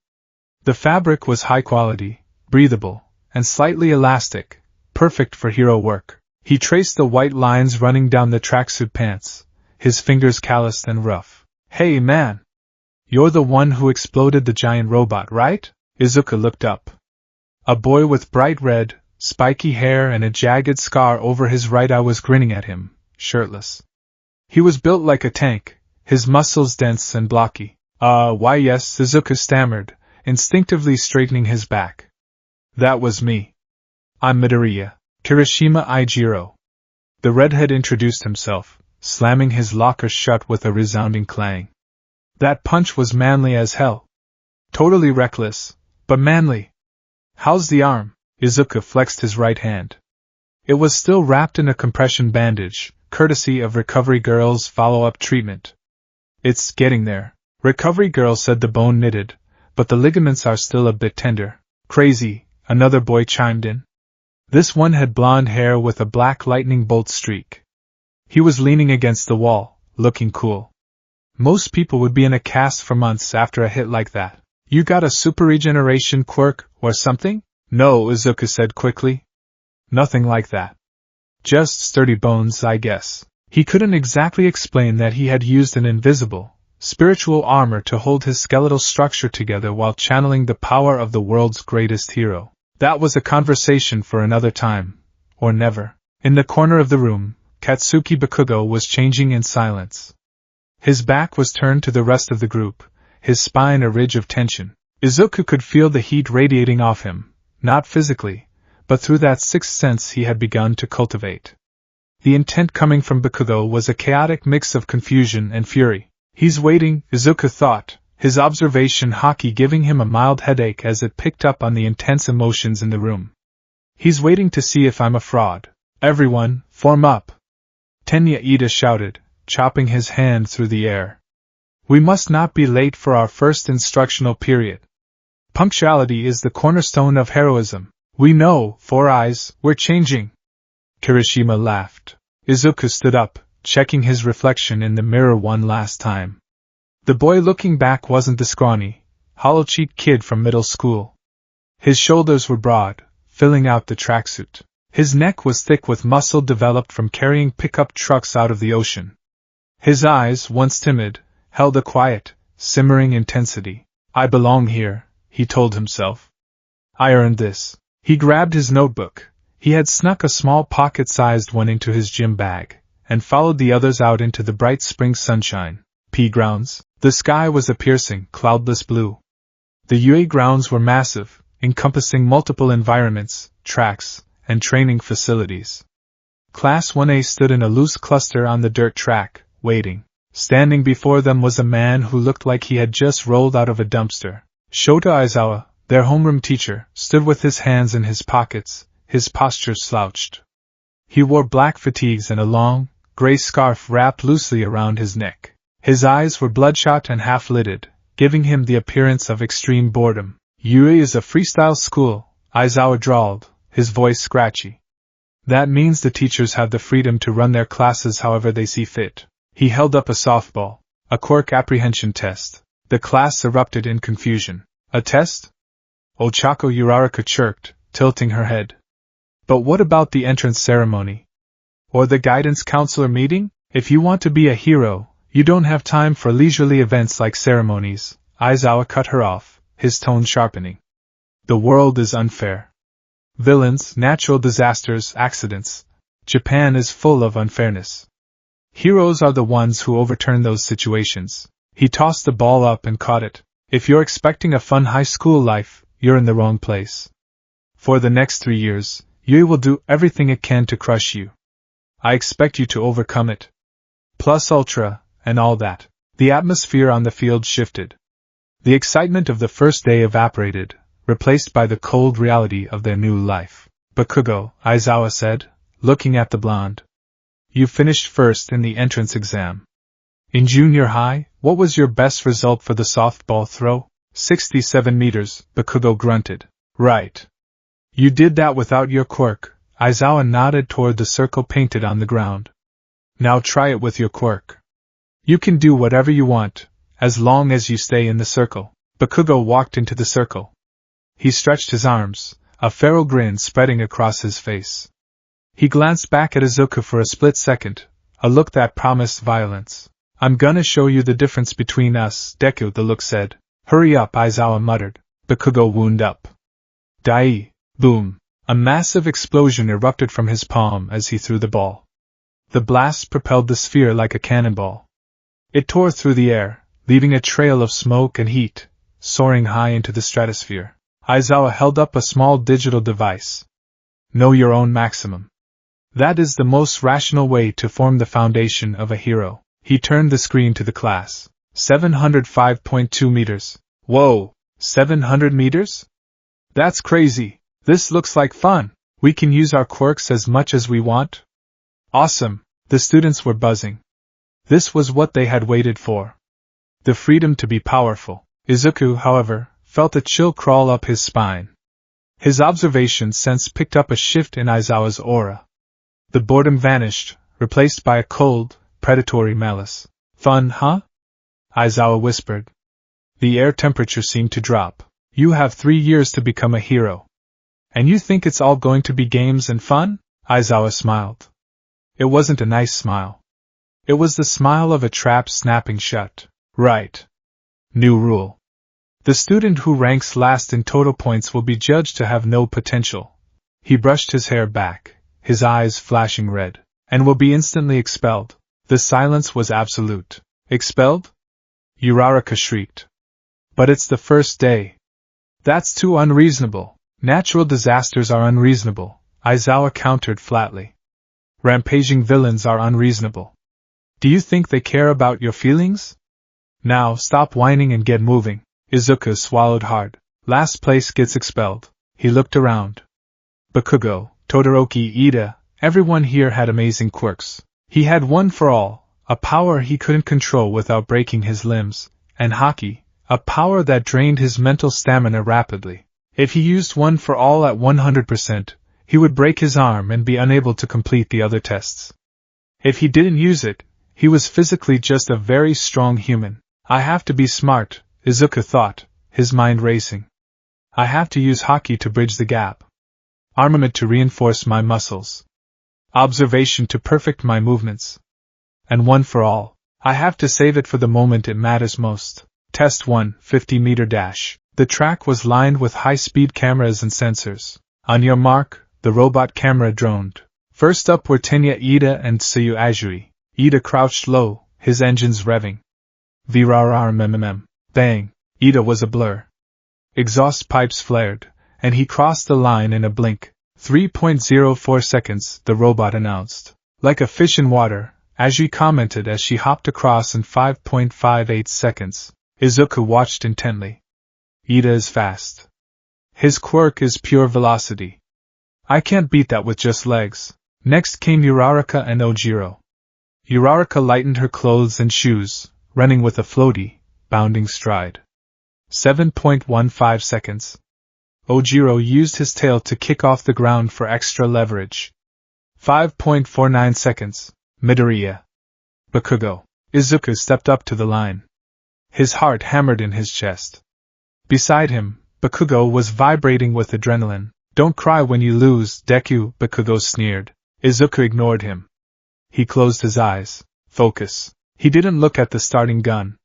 The fabric was high quality, breathable, and slightly elastic, perfect for hero work. He traced the white lines running down the tracksuit pants, his fingers calloused and rough. Hey man! You're the one who exploded the giant robot, right? Izuku looked up. A boy with bright red, spiky hair and a jagged scar over his right eye was grinning at him, shirtless. He was built like a tank, his muscles dense and blocky. Why yes, Izuku stammered, instinctively straightening his back. That was me. I'm Midoriya, Kirishima Aijiro. The redhead introduced himself, slamming his locker shut with a resounding clang. That punch was manly as hell. Totally reckless, but manly. How's the arm? Izuku flexed his right hand. It was still wrapped in a compression bandage, courtesy of Recovery Girl's follow-up treatment. It's getting there. Recovery Girl said the bone knitted, but the ligaments are still a bit tender. Crazy, another boy chimed in. This one had blonde hair with a black lightning bolt streak. He was leaning against the wall, looking cool. Most people would be in a cast for months after a hit like that. You got a super regeneration quirk, or something? No, Izuku said quickly. Nothing like that. Just sturdy bones, I guess. He couldn't exactly explain that he had used an invisible, spiritual armor to hold his skeletal structure together while channeling the power of the world's greatest hero. That was a conversation for another time, or never. In the corner of the room, Katsuki Bakugo was changing in silence. His back was turned to the rest of the group, his spine a ridge of tension. Izuku could feel the heat radiating off him, not physically, but through that sixth sense he had begun to cultivate. The intent coming from Bakugo was a chaotic mix of confusion and fury. He's waiting, Izuku thought, his observation Haki giving him a mild headache as it picked up on the intense emotions in the room. He's waiting to see if I'm a fraud. Everyone, form up! Tenya Ida shouted, chopping his hand through the air. We must not be late for our first instructional period. Punctuality is the cornerstone of heroism. We know, Four Eyes, we're changing. Kirishima laughed. Izuku stood up, checking his reflection in the mirror one last time. The boy looking back wasn't the scrawny, hollow-cheeked kid from middle school. His shoulders were broad, filling out the tracksuit. His neck was thick with muscle developed from carrying pickup trucks out of the ocean. His eyes, once timid, held a quiet, simmering intensity. I belong here, he told himself. I earned this. He grabbed his notebook. He had snuck a small pocket-sized one into his gym bag, and followed the others out into the bright spring sunshine. P grounds. The sky was a piercing, cloudless blue. The UA grounds were massive, encompassing multiple environments, tracks, and training facilities. Class 1A stood in a loose cluster on the dirt track, waiting. Standing before them was a man who looked like he had just rolled out of a dumpster. Shota Aizawa, their homeroom teacher, stood with his hands in his pockets, his posture slouched. He wore black fatigues and a long, gray scarf wrapped loosely around his neck. His eyes were bloodshot and half-lidded, giving him the appearance of extreme boredom. Yui is a freestyle school, Aizawa drawled, his voice scratchy. That means the teachers have the freedom to run their classes however they see fit. He held up a softball. A quirk apprehension test. The class erupted in confusion. A test? Ochako Uraraka chirped, tilting her head. But what about the entrance ceremony? Or the guidance counselor meeting? If you want to be a hero, you don't have time for leisurely events like ceremonies. Aizawa cut her off, his tone sharpening. The world is unfair. Villains, natural disasters, accidents. Japan is full of unfairness. Heroes are the ones who overturn those situations. He tossed the ball up and caught it. If you're expecting a fun high school life, you're in the wrong place. For the next 3 years, Yui will do everything it can to crush you. I expect you to overcome it. Plus ultra, and all that. The atmosphere on the field shifted. The excitement of the first day evaporated, replaced by the cold reality of their new life. Bakugo, Aizawa said, looking at the blonde. You finished first in the entrance exam. In junior high, what was your best result for the softball throw? 67 meters, Bakugo grunted. Right. You did that without your quirk. Aizawa nodded toward the circle painted on the ground. Now try it with your quirk. You can do whatever you want, as long as you stay in the circle. Bakugo walked into the circle. He stretched his arms, a feral grin spreading across his face. He glanced back at Izuku for a split second, a look that promised violence. I'm gonna show you the difference between us, Deku, the look said. Hurry up, Aizawa muttered. Bakugo wound up. Dai! Boom! A massive explosion erupted from his palm as he threw the ball. The blast propelled the sphere like a cannonball. It tore through the air, leaving a trail of smoke and heat, soaring high into the stratosphere. Aizawa held up a small digital device. Know your own maximum. That is the most rational way to form the foundation of a hero. He turned the screen to the class. 705.2 meters. Whoa! 700 meters? That's crazy. This looks like fun. We can use our quirks as much as we want. Awesome. The students were buzzing. This was what they had waited for. The freedom to be powerful. Izuku, however, felt a chill crawl up his spine. His observation sense picked up a shift in Aizawa's aura. The boredom vanished, replaced by a cold, predatory malice. Fun, huh? Aizawa whispered. The air temperature seemed to drop. You have 3 years to become a hero. And you think it's all going to be games and fun? Aizawa smiled. It wasn't a nice smile. It was the smile of a trap snapping shut. Right. New rule. The student who ranks last in total points will be judged to have no potential. He brushed his hair back, his eyes flashing red, and will be instantly expelled. The silence was absolute. Expelled? Uraraka shrieked. But it's the first day. That's too unreasonable. Natural disasters are unreasonable, Aizawa countered flatly. Rampaging villains are unreasonable. Do you think they care about your feelings? Now stop whining and get moving. Izuku swallowed hard. Last place gets expelled. He looked around. Bakugo, Todoroki, Ida, everyone here had amazing quirks. He had one for all, a power he couldn't control without breaking his limbs, and Haki, a power that drained his mental stamina rapidly. If he used one for all at 100%, he would break his arm and be unable to complete the other tests. If he didn't use it, he was physically just a very strong human. I have to be smart, Izuku thought, his mind racing. I have to use Haki to bridge the gap. Armament to reinforce my muscles. Observation to perfect my movements. And one for all, I have to save it for the moment it matters most. Test 1, 50-meter dash. The track was lined with high-speed cameras and sensors. On your mark, the robot camera droned. First up were Tenya Ida and Tsuyu Azuri. Ida crouched low, his engines revving. vrrmmm. Bang! Ida was a blur. Exhaust pipes flared, and he crossed the line in a blink. 3.04 seconds, the robot announced. Like a fish in water, Aji commented as she hopped across in 5.58 seconds. Izuku watched intently. Ida is fast. His quirk is pure velocity. I can't beat that with just legs. Next came Uraraka and Ojiro. Uraraka lightened her clothes and shoes, running with a floaty, bounding stride. 7.15 seconds. Ojiro used his tail to kick off the ground for extra leverage. 5.49 seconds. Midoriya. Bakugo. Izuku stepped up to the line. His heart hammered in his chest. Beside him, Bakugo was vibrating with adrenaline. Don't cry when you lose, Deku, Bakugo sneered. Izuku ignored him. He closed his eyes. Focus. He didn't look at the starting gun.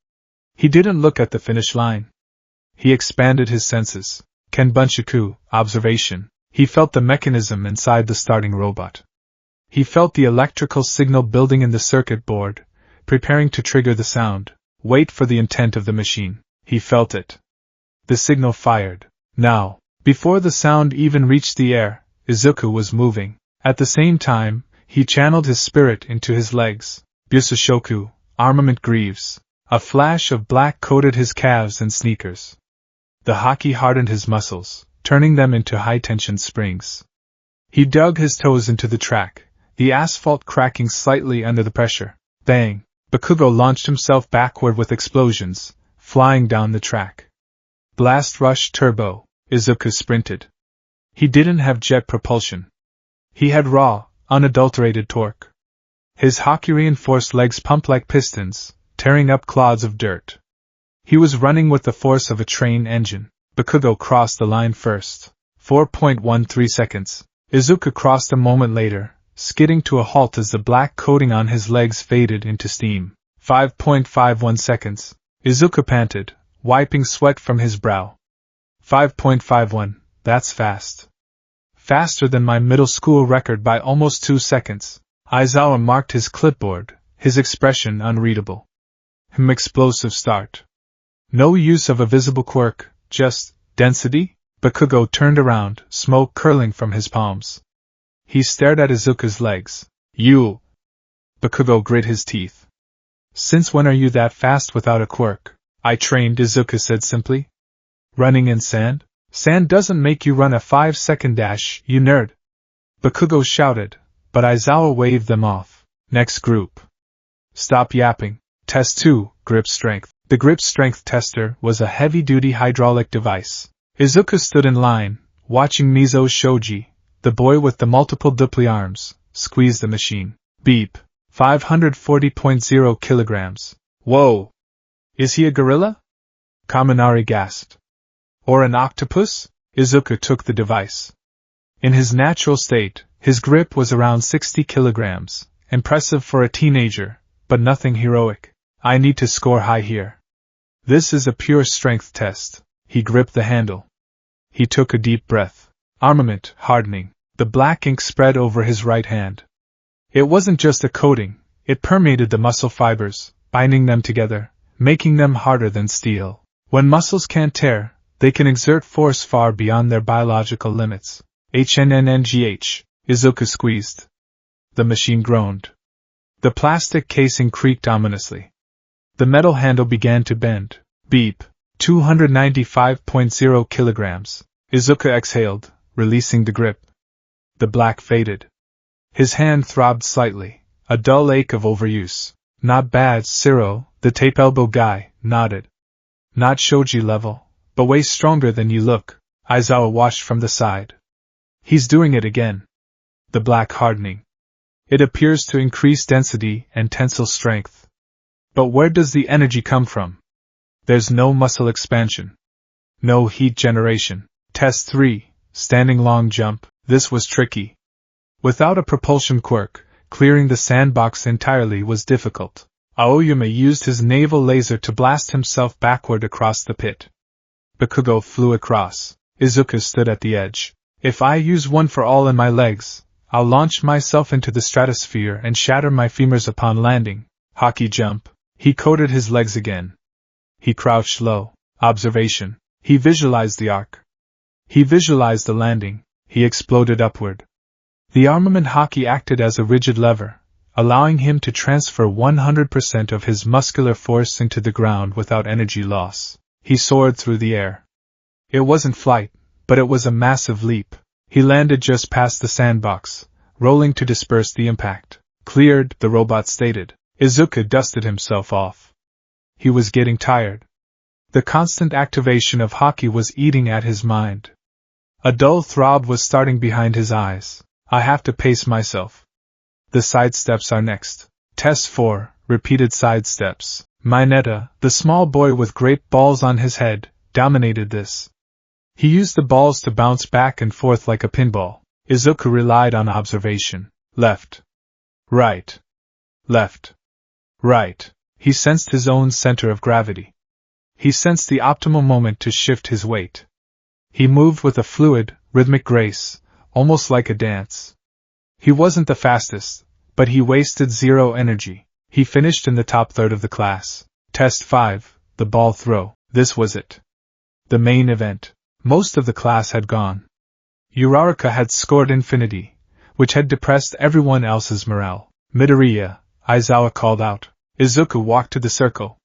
He didn't look at the finish line. He expanded his senses. Kenbunchaku, observation. He felt the mechanism inside the starting robot. He felt the electrical signal building in the circuit board, preparing to trigger the sound. Wait for the intent of the machine. He felt it. The signal fired. Now, before the sound even reached the air, Izuku was moving. At the same time, he channeled his spirit into his legs. Busashoku, armament greaves. A flash of black coated his calves and sneakers. The Haki hardened his muscles, turning them into high-tension springs. He dug his toes into the track, the asphalt cracking slightly under the pressure. Bang! Bakugo launched himself backward with explosions, flying down the track. Blast Rush Turbo, Izuku sprinted. He didn't have jet propulsion. He had raw, unadulterated torque. His Haki-reinforced legs pumped like pistons, tearing up clods of dirt. He was running with the force of a train engine. Bakugo crossed the line first. 4.13 seconds. Izuku crossed a moment later, skidding to a halt as the black coating on his legs faded into steam. 5.51 seconds. Izuku panted, wiping sweat from his brow. 5.51, that's fast. Faster than my middle school record by almost 2 seconds. Aizawa marked his clipboard, his expression unreadable. Explosive start. No use of a visible quirk, just density? Bakugo turned around, smoke curling from his palms. He stared at Izuku's legs. You! Bakugo grit his teeth. Since when are you that fast without a quirk? I trained, Izuku said simply. Running in sand? Sand doesn't make you run a 5-second dash, you nerd. Bakugo shouted, but Aizawa waved them off. Next group. Stop yapping. Test 2, grip strength. The grip strength tester was a heavy-duty hydraulic device. Izuku stood in line, watching Mizo Shoji, the boy with the multiple dupli arms, squeeze the machine. Beep. 540.0 kilograms. Whoa! Is he a gorilla? Kaminari gasped. Or an octopus? Izuku took the device. In his natural state, his grip was around 60 kilograms, impressive for a teenager, but nothing heroic. I need to score high here. This is a pure strength test. He gripped the handle. He took a deep breath. Armament hardening. The black ink spread over his right hand. It wasn't just a coating, it permeated the muscle fibers, binding them together, making them harder than steel. When muscles can't tear, they can exert force far beyond their biological limits. HNNNGH. Izuku squeezed. The machine groaned. The plastic casing creaked ominously. The metal handle began to bend. Beep. 295.0 kilograms. Izuku exhaled, releasing the grip. The black faded. His hand throbbed slightly, a dull ache of overuse. Not bad, Ciro, the tape elbow guy, nodded. Not Shoji level, but way stronger than you look, Aizawa watched from the side. He's doing it again. The black hardening. It appears to increase density and tensile strength. But where does the energy come from? There's no muscle expansion. No heat generation. Test 3, standing long jump. This was tricky. Without a propulsion quirk, clearing the sandbox entirely was difficult. Aoyama used his naval laser to blast himself backward across the pit. Bakugo flew across. Izuku stood at the edge. If I use one for all in my legs, I'll launch myself into the stratosphere and shatter my femurs upon landing. Haki jump. He coated his legs again. He crouched low. Observation. He visualized the arc. He visualized the landing. He exploded upward. The armament Haki acted as a rigid lever, allowing him to transfer 100% of his muscular force into the ground without energy loss. He soared through the air. It wasn't flight, but it was a massive leap. He landed just past the sandbox, rolling to disperse the impact. Cleared, the robot stated. Izuku dusted himself off. He was getting tired. The constant activation of Haki was eating at his mind. A dull throb was starting behind his eyes. I have to pace myself. The side steps are next. Test 4, repeated side steps. Mineta, the small boy with great balls on his head, dominated this. He used the balls to bounce back and forth like a pinball. Izuku relied on observation. Left. Right. Left. Right. He sensed his own center of gravity. He sensed the optimal moment to shift his weight. He moved with a fluid, rhythmic grace, almost like a dance. He wasn't the fastest, but he wasted zero energy. He finished in the top third of the class. Test 5, the ball throw. This was it. The main event. Most of the class had gone. Uraraka had scored infinity, which had depressed everyone else's morale. Midoriya, Aizawa called out. Izuku walked to the circle.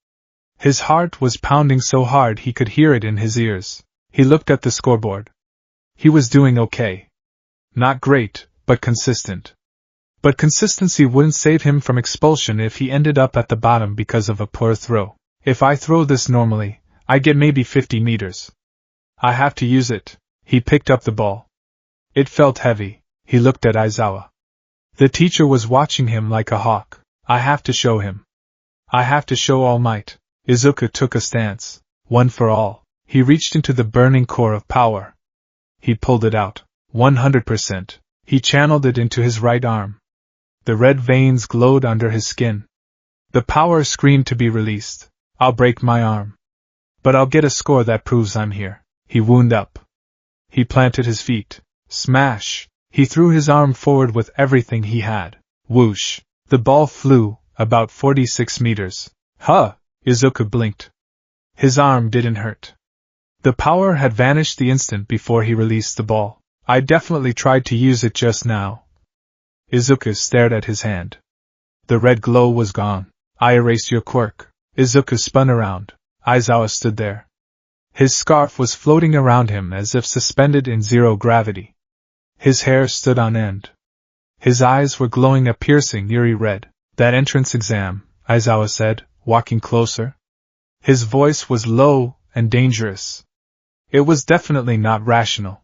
His heart was pounding so hard he could hear it in his ears. He looked at the scoreboard. He was doing okay. Not great, but consistent. But consistency wouldn't save him from expulsion if he ended up at the bottom because of a poor throw. If I throw this normally, I get maybe 50 meters. I have to use it. He picked up the ball. It felt heavy. He looked at Aizawa. The teacher was watching him like a hawk. I have to show him. I have to show All Might. Izuku took a stance. One for all. He reached into the burning core of power. He pulled it out. 100%. He channeled it into his right arm. The red veins glowed under his skin. The power screamed to be released. I'll break my arm. But I'll get a score that proves I'm here. He wound up. He planted his feet. Smash! He threw his arm forward with everything he had. Whoosh! The ball flew, about 46 meters. Huh! Izuku blinked. His arm didn't hurt. The power had vanished the instant before he released the ball. I definitely tried to use it just now. Izuku stared at his hand. The red glow was gone. I erased your quirk. Izuku spun around. Aizawa stood there. His scarf was floating around him as if suspended in zero gravity. His hair stood on end. His eyes were glowing a piercing, eerie red. That entrance exam, Aizawa said, walking closer. His voice was low and dangerous. It was definitely not rational.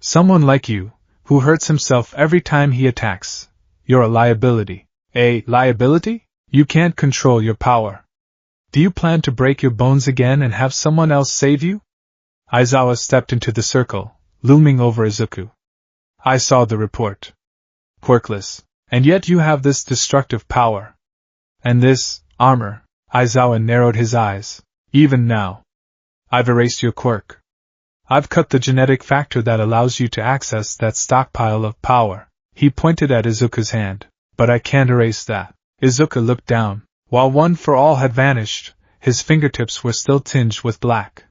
Someone like you, who hurts himself every time he attacks, you're a liability. A liability? You can't control your power. Do you plan to break your bones again and have someone else save you? Aizawa stepped into the circle, looming over Izuku. I saw the report. Quirkless. And yet you have this destructive power. And this armor. Aizawa narrowed his eyes. Even now. I've erased your quirk. I've cut the genetic factor that allows you to access that stockpile of power. He pointed at Izuku's hand. But I can't erase that. Izuku looked down. While One for All had vanished, his fingertips were still tinged with black.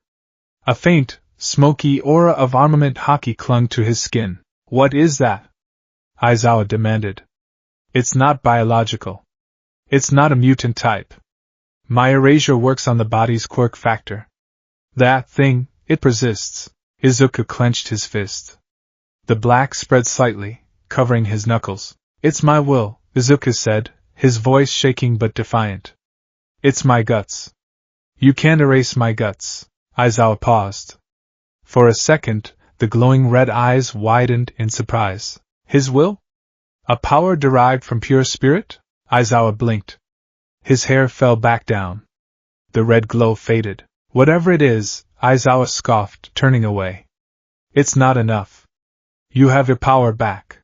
A faint, smoky aura of armament Haki clung to his skin. What is that? Aizawa demanded. It's not biological. It's not a mutant type. My erasure works on the body's quirk factor. That thing, it persists. Izuku clenched his fist. The black spread slightly, covering his knuckles. It's my will, Izuku said, his voice shaking but defiant. It's my guts. You can't erase my guts. Aizawa paused. For a second, the glowing red eyes widened in surprise. His will? A power derived from pure spirit? Aizawa blinked. His hair fell back down. The red glow faded. Whatever it is, Aizawa scoffed, turning away. It's not enough. You have your power back.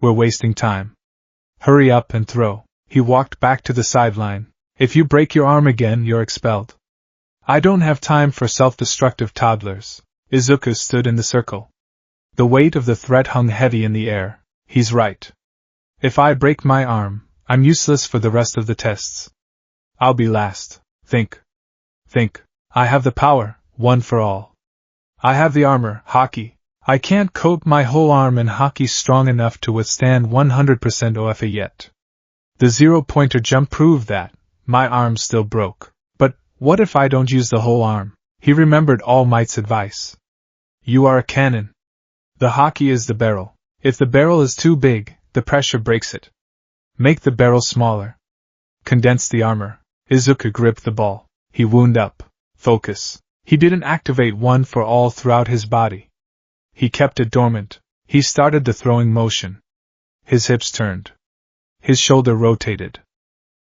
We're wasting time. Hurry up and throw. He walked back to the sideline. If you break your arm again, you're expelled. I don't have time for self-destructive toddlers. Izuku stood in the circle. The weight of the threat hung heavy in the air. He's right. If I break my arm, I'm useless for the rest of the tests. I'll be last. Think. Think. I have the power, one for all. I have the armor, Haki. I can't coat my whole arm in Haki strong enough to withstand 100% OFA yet. The zero-pointer jump proved that. My arm still broke. But what if I don't use the whole arm? He remembered All Might's advice. You are a cannon. The Haki is the barrel. If the barrel is too big, the pressure breaks it. Make the barrel smaller. Condense the armor. Izuku gripped the ball. He wound up. Focus. He didn't activate one for all throughout his body. He kept it dormant. He started the throwing motion. His hips turned. His shoulder rotated.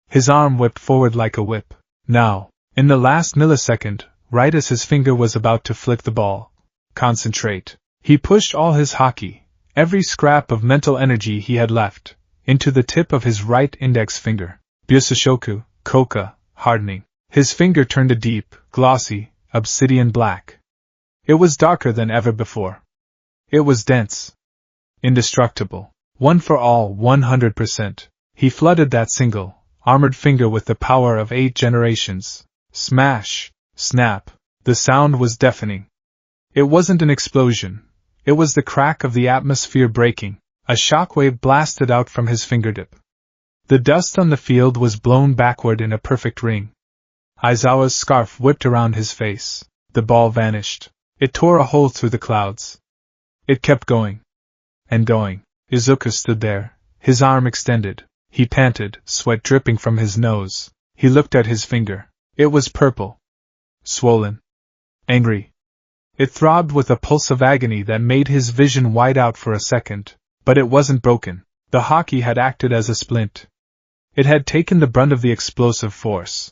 His arm whipped forward like a whip. Now, in the last millisecond, right as his finger was about to flick the ball, concentrate. He pushed all his Haki, every scrap of mental energy he had left, into the tip of his right index finger. Byusoshoku, Koka, hardening. His finger turned a deep, glossy, obsidian black. It was darker than ever before. It was dense. Indestructible. One for all, 100%. He flooded that single, armored finger with the power of 8 generations. Smash! Snap! The sound was deafening. It wasn't an explosion. It was the crack of the atmosphere breaking. A shockwave blasted out from his fingertip. The dust on the field was blown backward in a perfect ring. Aizawa's scarf whipped around his face. The ball vanished. It tore a hole through the clouds. It kept going. And going. Izuku stood there, his arm extended. He panted, sweat dripping from his nose. He looked at his finger. It was purple. Swollen. Angry. It throbbed with a pulse of agony that made his vision wide out for a second. But it wasn't broken. The Haki had acted as a splint. It had taken the brunt of the explosive force.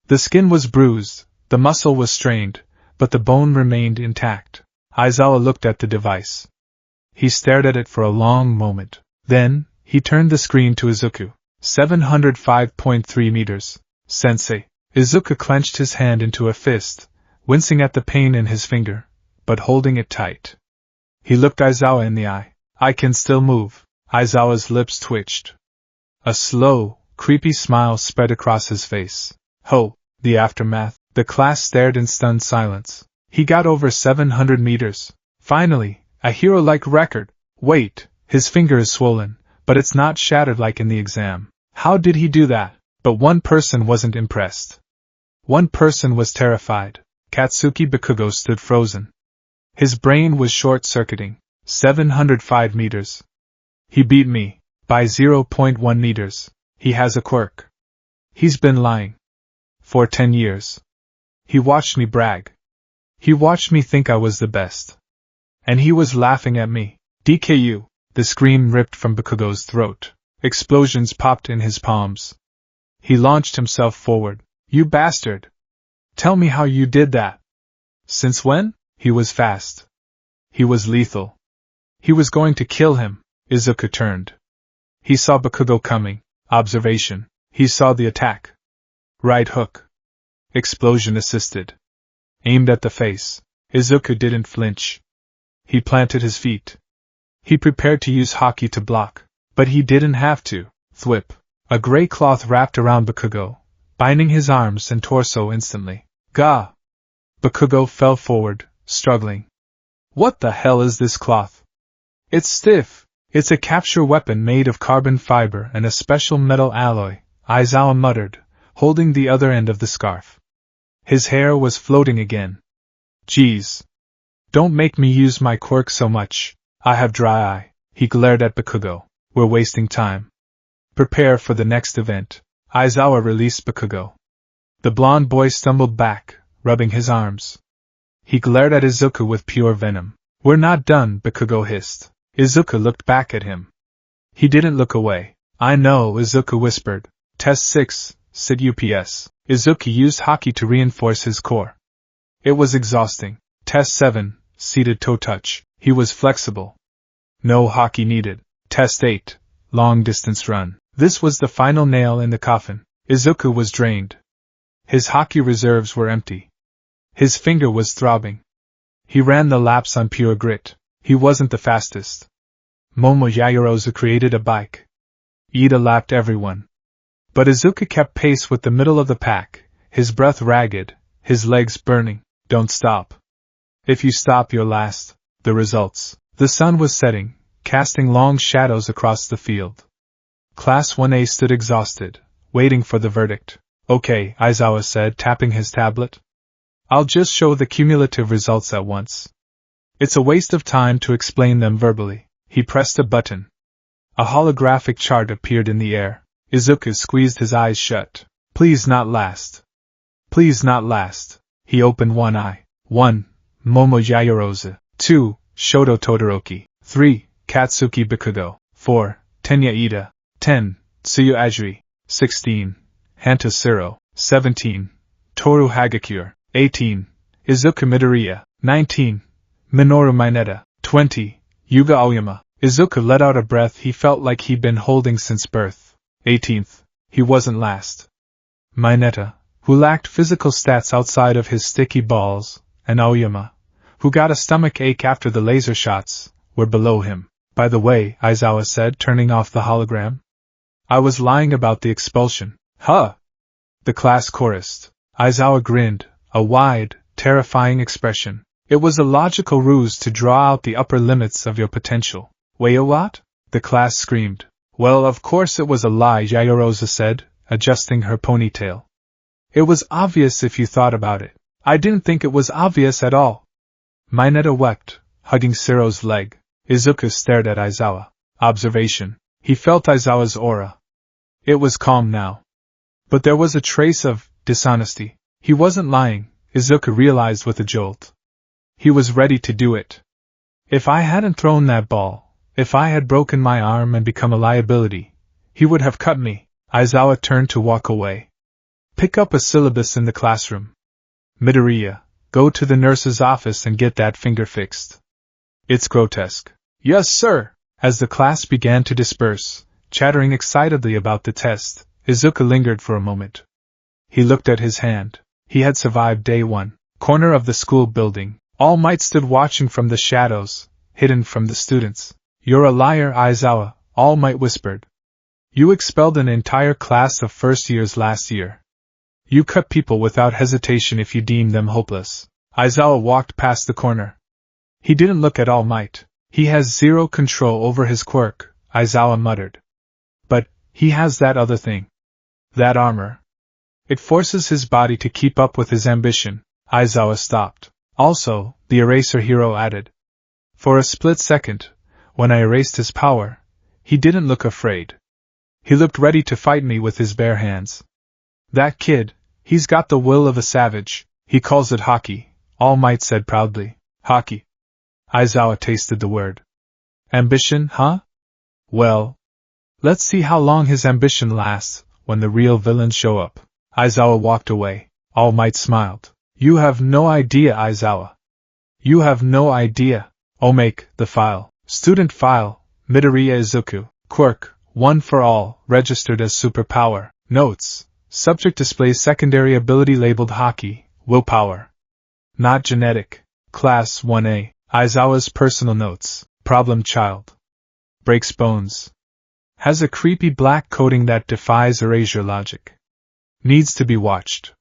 The skin was bruised, the muscle was strained, but the bone remained intact. Aizawa looked at the device. He stared at it for a long moment. Then, he turned the screen to Izuku. 705.3 meters. Sensei. Izuku clenched his hand into a fist, wincing at the pain in his finger, but holding it tight. He looked Aizawa in the eye. I can still move. Aizawa's lips twitched. A slow, creepy smile spread across his face. Ho! The aftermath. The class stared in stunned silence. He got over 700 meters. Finally, a hero-like record. Wait, his finger is swollen, but it's not shattered like in the exam. How did he do that? But one person wasn't impressed. One person was terrified. Katsuki Bakugo stood frozen. His brain was short-circuiting. 705 meters. He beat me. By 0.1 meters. He has a quirk. He's been lying. For 10 years. He watched me brag. He watched me think I was the best. And he was laughing at me. DKU! The scream ripped from Bakugo's throat. Explosions popped in his palms. He launched himself forward. You bastard! Tell me how you did that. Since when? He was fast. He was lethal. He was going to kill him. Izuku turned. He saw Bakugo coming. Observation. He saw the attack. Right hook. Explosion assisted. Aimed at the face. Izuku didn't flinch. He planted his feet. He prepared to use Haki to block. But he didn't have to. Thwip. A gray cloth wrapped around Bakugo, binding his arms and torso instantly. Gah! Bakugo fell forward, struggling. What the hell is this cloth? It's stiff. It's a capture weapon made of carbon fiber and a special metal alloy, Aizawa muttered, holding the other end of the scarf. His hair was floating again. Geez. Don't make me use my quirk so much. I have dry eye. He glared at Bakugo. We're wasting time. Prepare for the next event. Aizawa released Bakugo. The blond boy stumbled back, rubbing his arms. He glared at Izuku with pure venom. We're not done, Bakugo hissed. Izuku looked back at him. He didn't look away. I know, Izuku whispered. Test 6, said UPS. Izuku used Haki to reinforce his core. It was exhausting. Test 7, seated toe touch. He was flexible. No Haki needed. Test 8, long distance run. This was the final nail in the coffin. Izuku was drained. His Haki reserves were empty. His finger was throbbing. He ran the laps on pure grit. He wasn't the fastest. Momo Yaoyorozu created a bike. Ida lapped everyone. But Izuku kept pace with the middle of the pack, his breath ragged, his legs burning. Don't stop. If you stop, you're last. The results. The sun was setting, casting long shadows across the field. Class 1A stood exhausted, waiting for the verdict. Okay, Aizawa said, tapping his tablet. I'll just show the cumulative results at once. It's a waste of time to explain them verbally. He pressed a button. A holographic chart appeared in the air. Izuku squeezed his eyes shut. Please not last. Please not last. He opened one eye. 1. Momo Yaoyorozu. 2. Shoto Todoroki. 3. Katsuki Bikudo. 4. Tenya Ida. 10. Tsuyu Ajiri. 16. Hanta Siro. 17. Toru Hagakure. 18. Izuku Midoriya. 19. Minoru Mineta. 20. Yuga Aoyama. Izuku let out a breath he felt like he'd been holding since birth. 18th. He wasn't last. Mineta, who lacked physical stats outside of his sticky balls, and Aoyama, who got a stomach ache after the laser shots, were below him. By the way, Aizawa said, turning off the hologram. I was lying about the expulsion. Huh! The class chorused. Aizawa grinned, a wide, terrifying expression. It was a logical ruse to draw out the upper limits of your potential. Wait, what? The class screamed. Well, of course it was a lie, Yaoyorozu said, adjusting her ponytail. It was obvious if you thought about it. I didn't think it was obvious at all. Mineta wept, hugging Siro's leg. Izuku stared at Aizawa. Observation. He felt Aizawa's aura. It was calm now. But there was a trace of dishonesty. He wasn't lying, Izuku realized with a jolt. He was ready to do it. If I hadn't thrown that ball, if I had broken my arm and become a liability, he would have cut me. Aizawa turned to walk away. Pick up a syllabus in the classroom. Midoriya, go to the nurse's office and get that finger fixed. It's grotesque. Yes, sir. As the class began to disperse, chattering excitedly about the test, Izuku lingered for a moment. He looked at his hand. He had survived day 1. Corner of the school building. All Might stood watching from the shadows, hidden from the students. You're a liar, Aizawa, All Might whispered. You expelled an entire class of first years last year. You cut people without hesitation if you deemed them hopeless. Aizawa walked past the corner. He didn't look at All Might. He has zero control over his quirk, Aizawa muttered. But he has that other thing. That armor. It forces his body to keep up with his ambition. Aizawa stopped. Also, the eraser hero added. For a split second, when I erased his power, he didn't look afraid. He looked ready to fight me with his bare hands. That kid, he's got the will of a savage. He calls it Haki, All Might said proudly. Haki. Aizawa tasted the word. Ambition, huh? Well, let's see how long his ambition lasts when the real villains show up. Aizawa walked away. All Might smiled. You have no idea, Aizawa. You have no idea. Make the file. Student file, Midoriya Izuku, quirk, 1 for all, registered as superpower. Notes. Subject displays secondary ability labeled Haki, willpower. Not genetic. Class 1A. Aizawa's personal notes. Problem child. Breaks bones. Has a creepy black coating that defies erasure logic. Needs to be watched.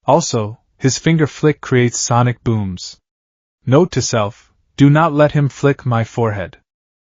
Also, his finger flick creates sonic booms. Note to self, do not let him flick my forehead.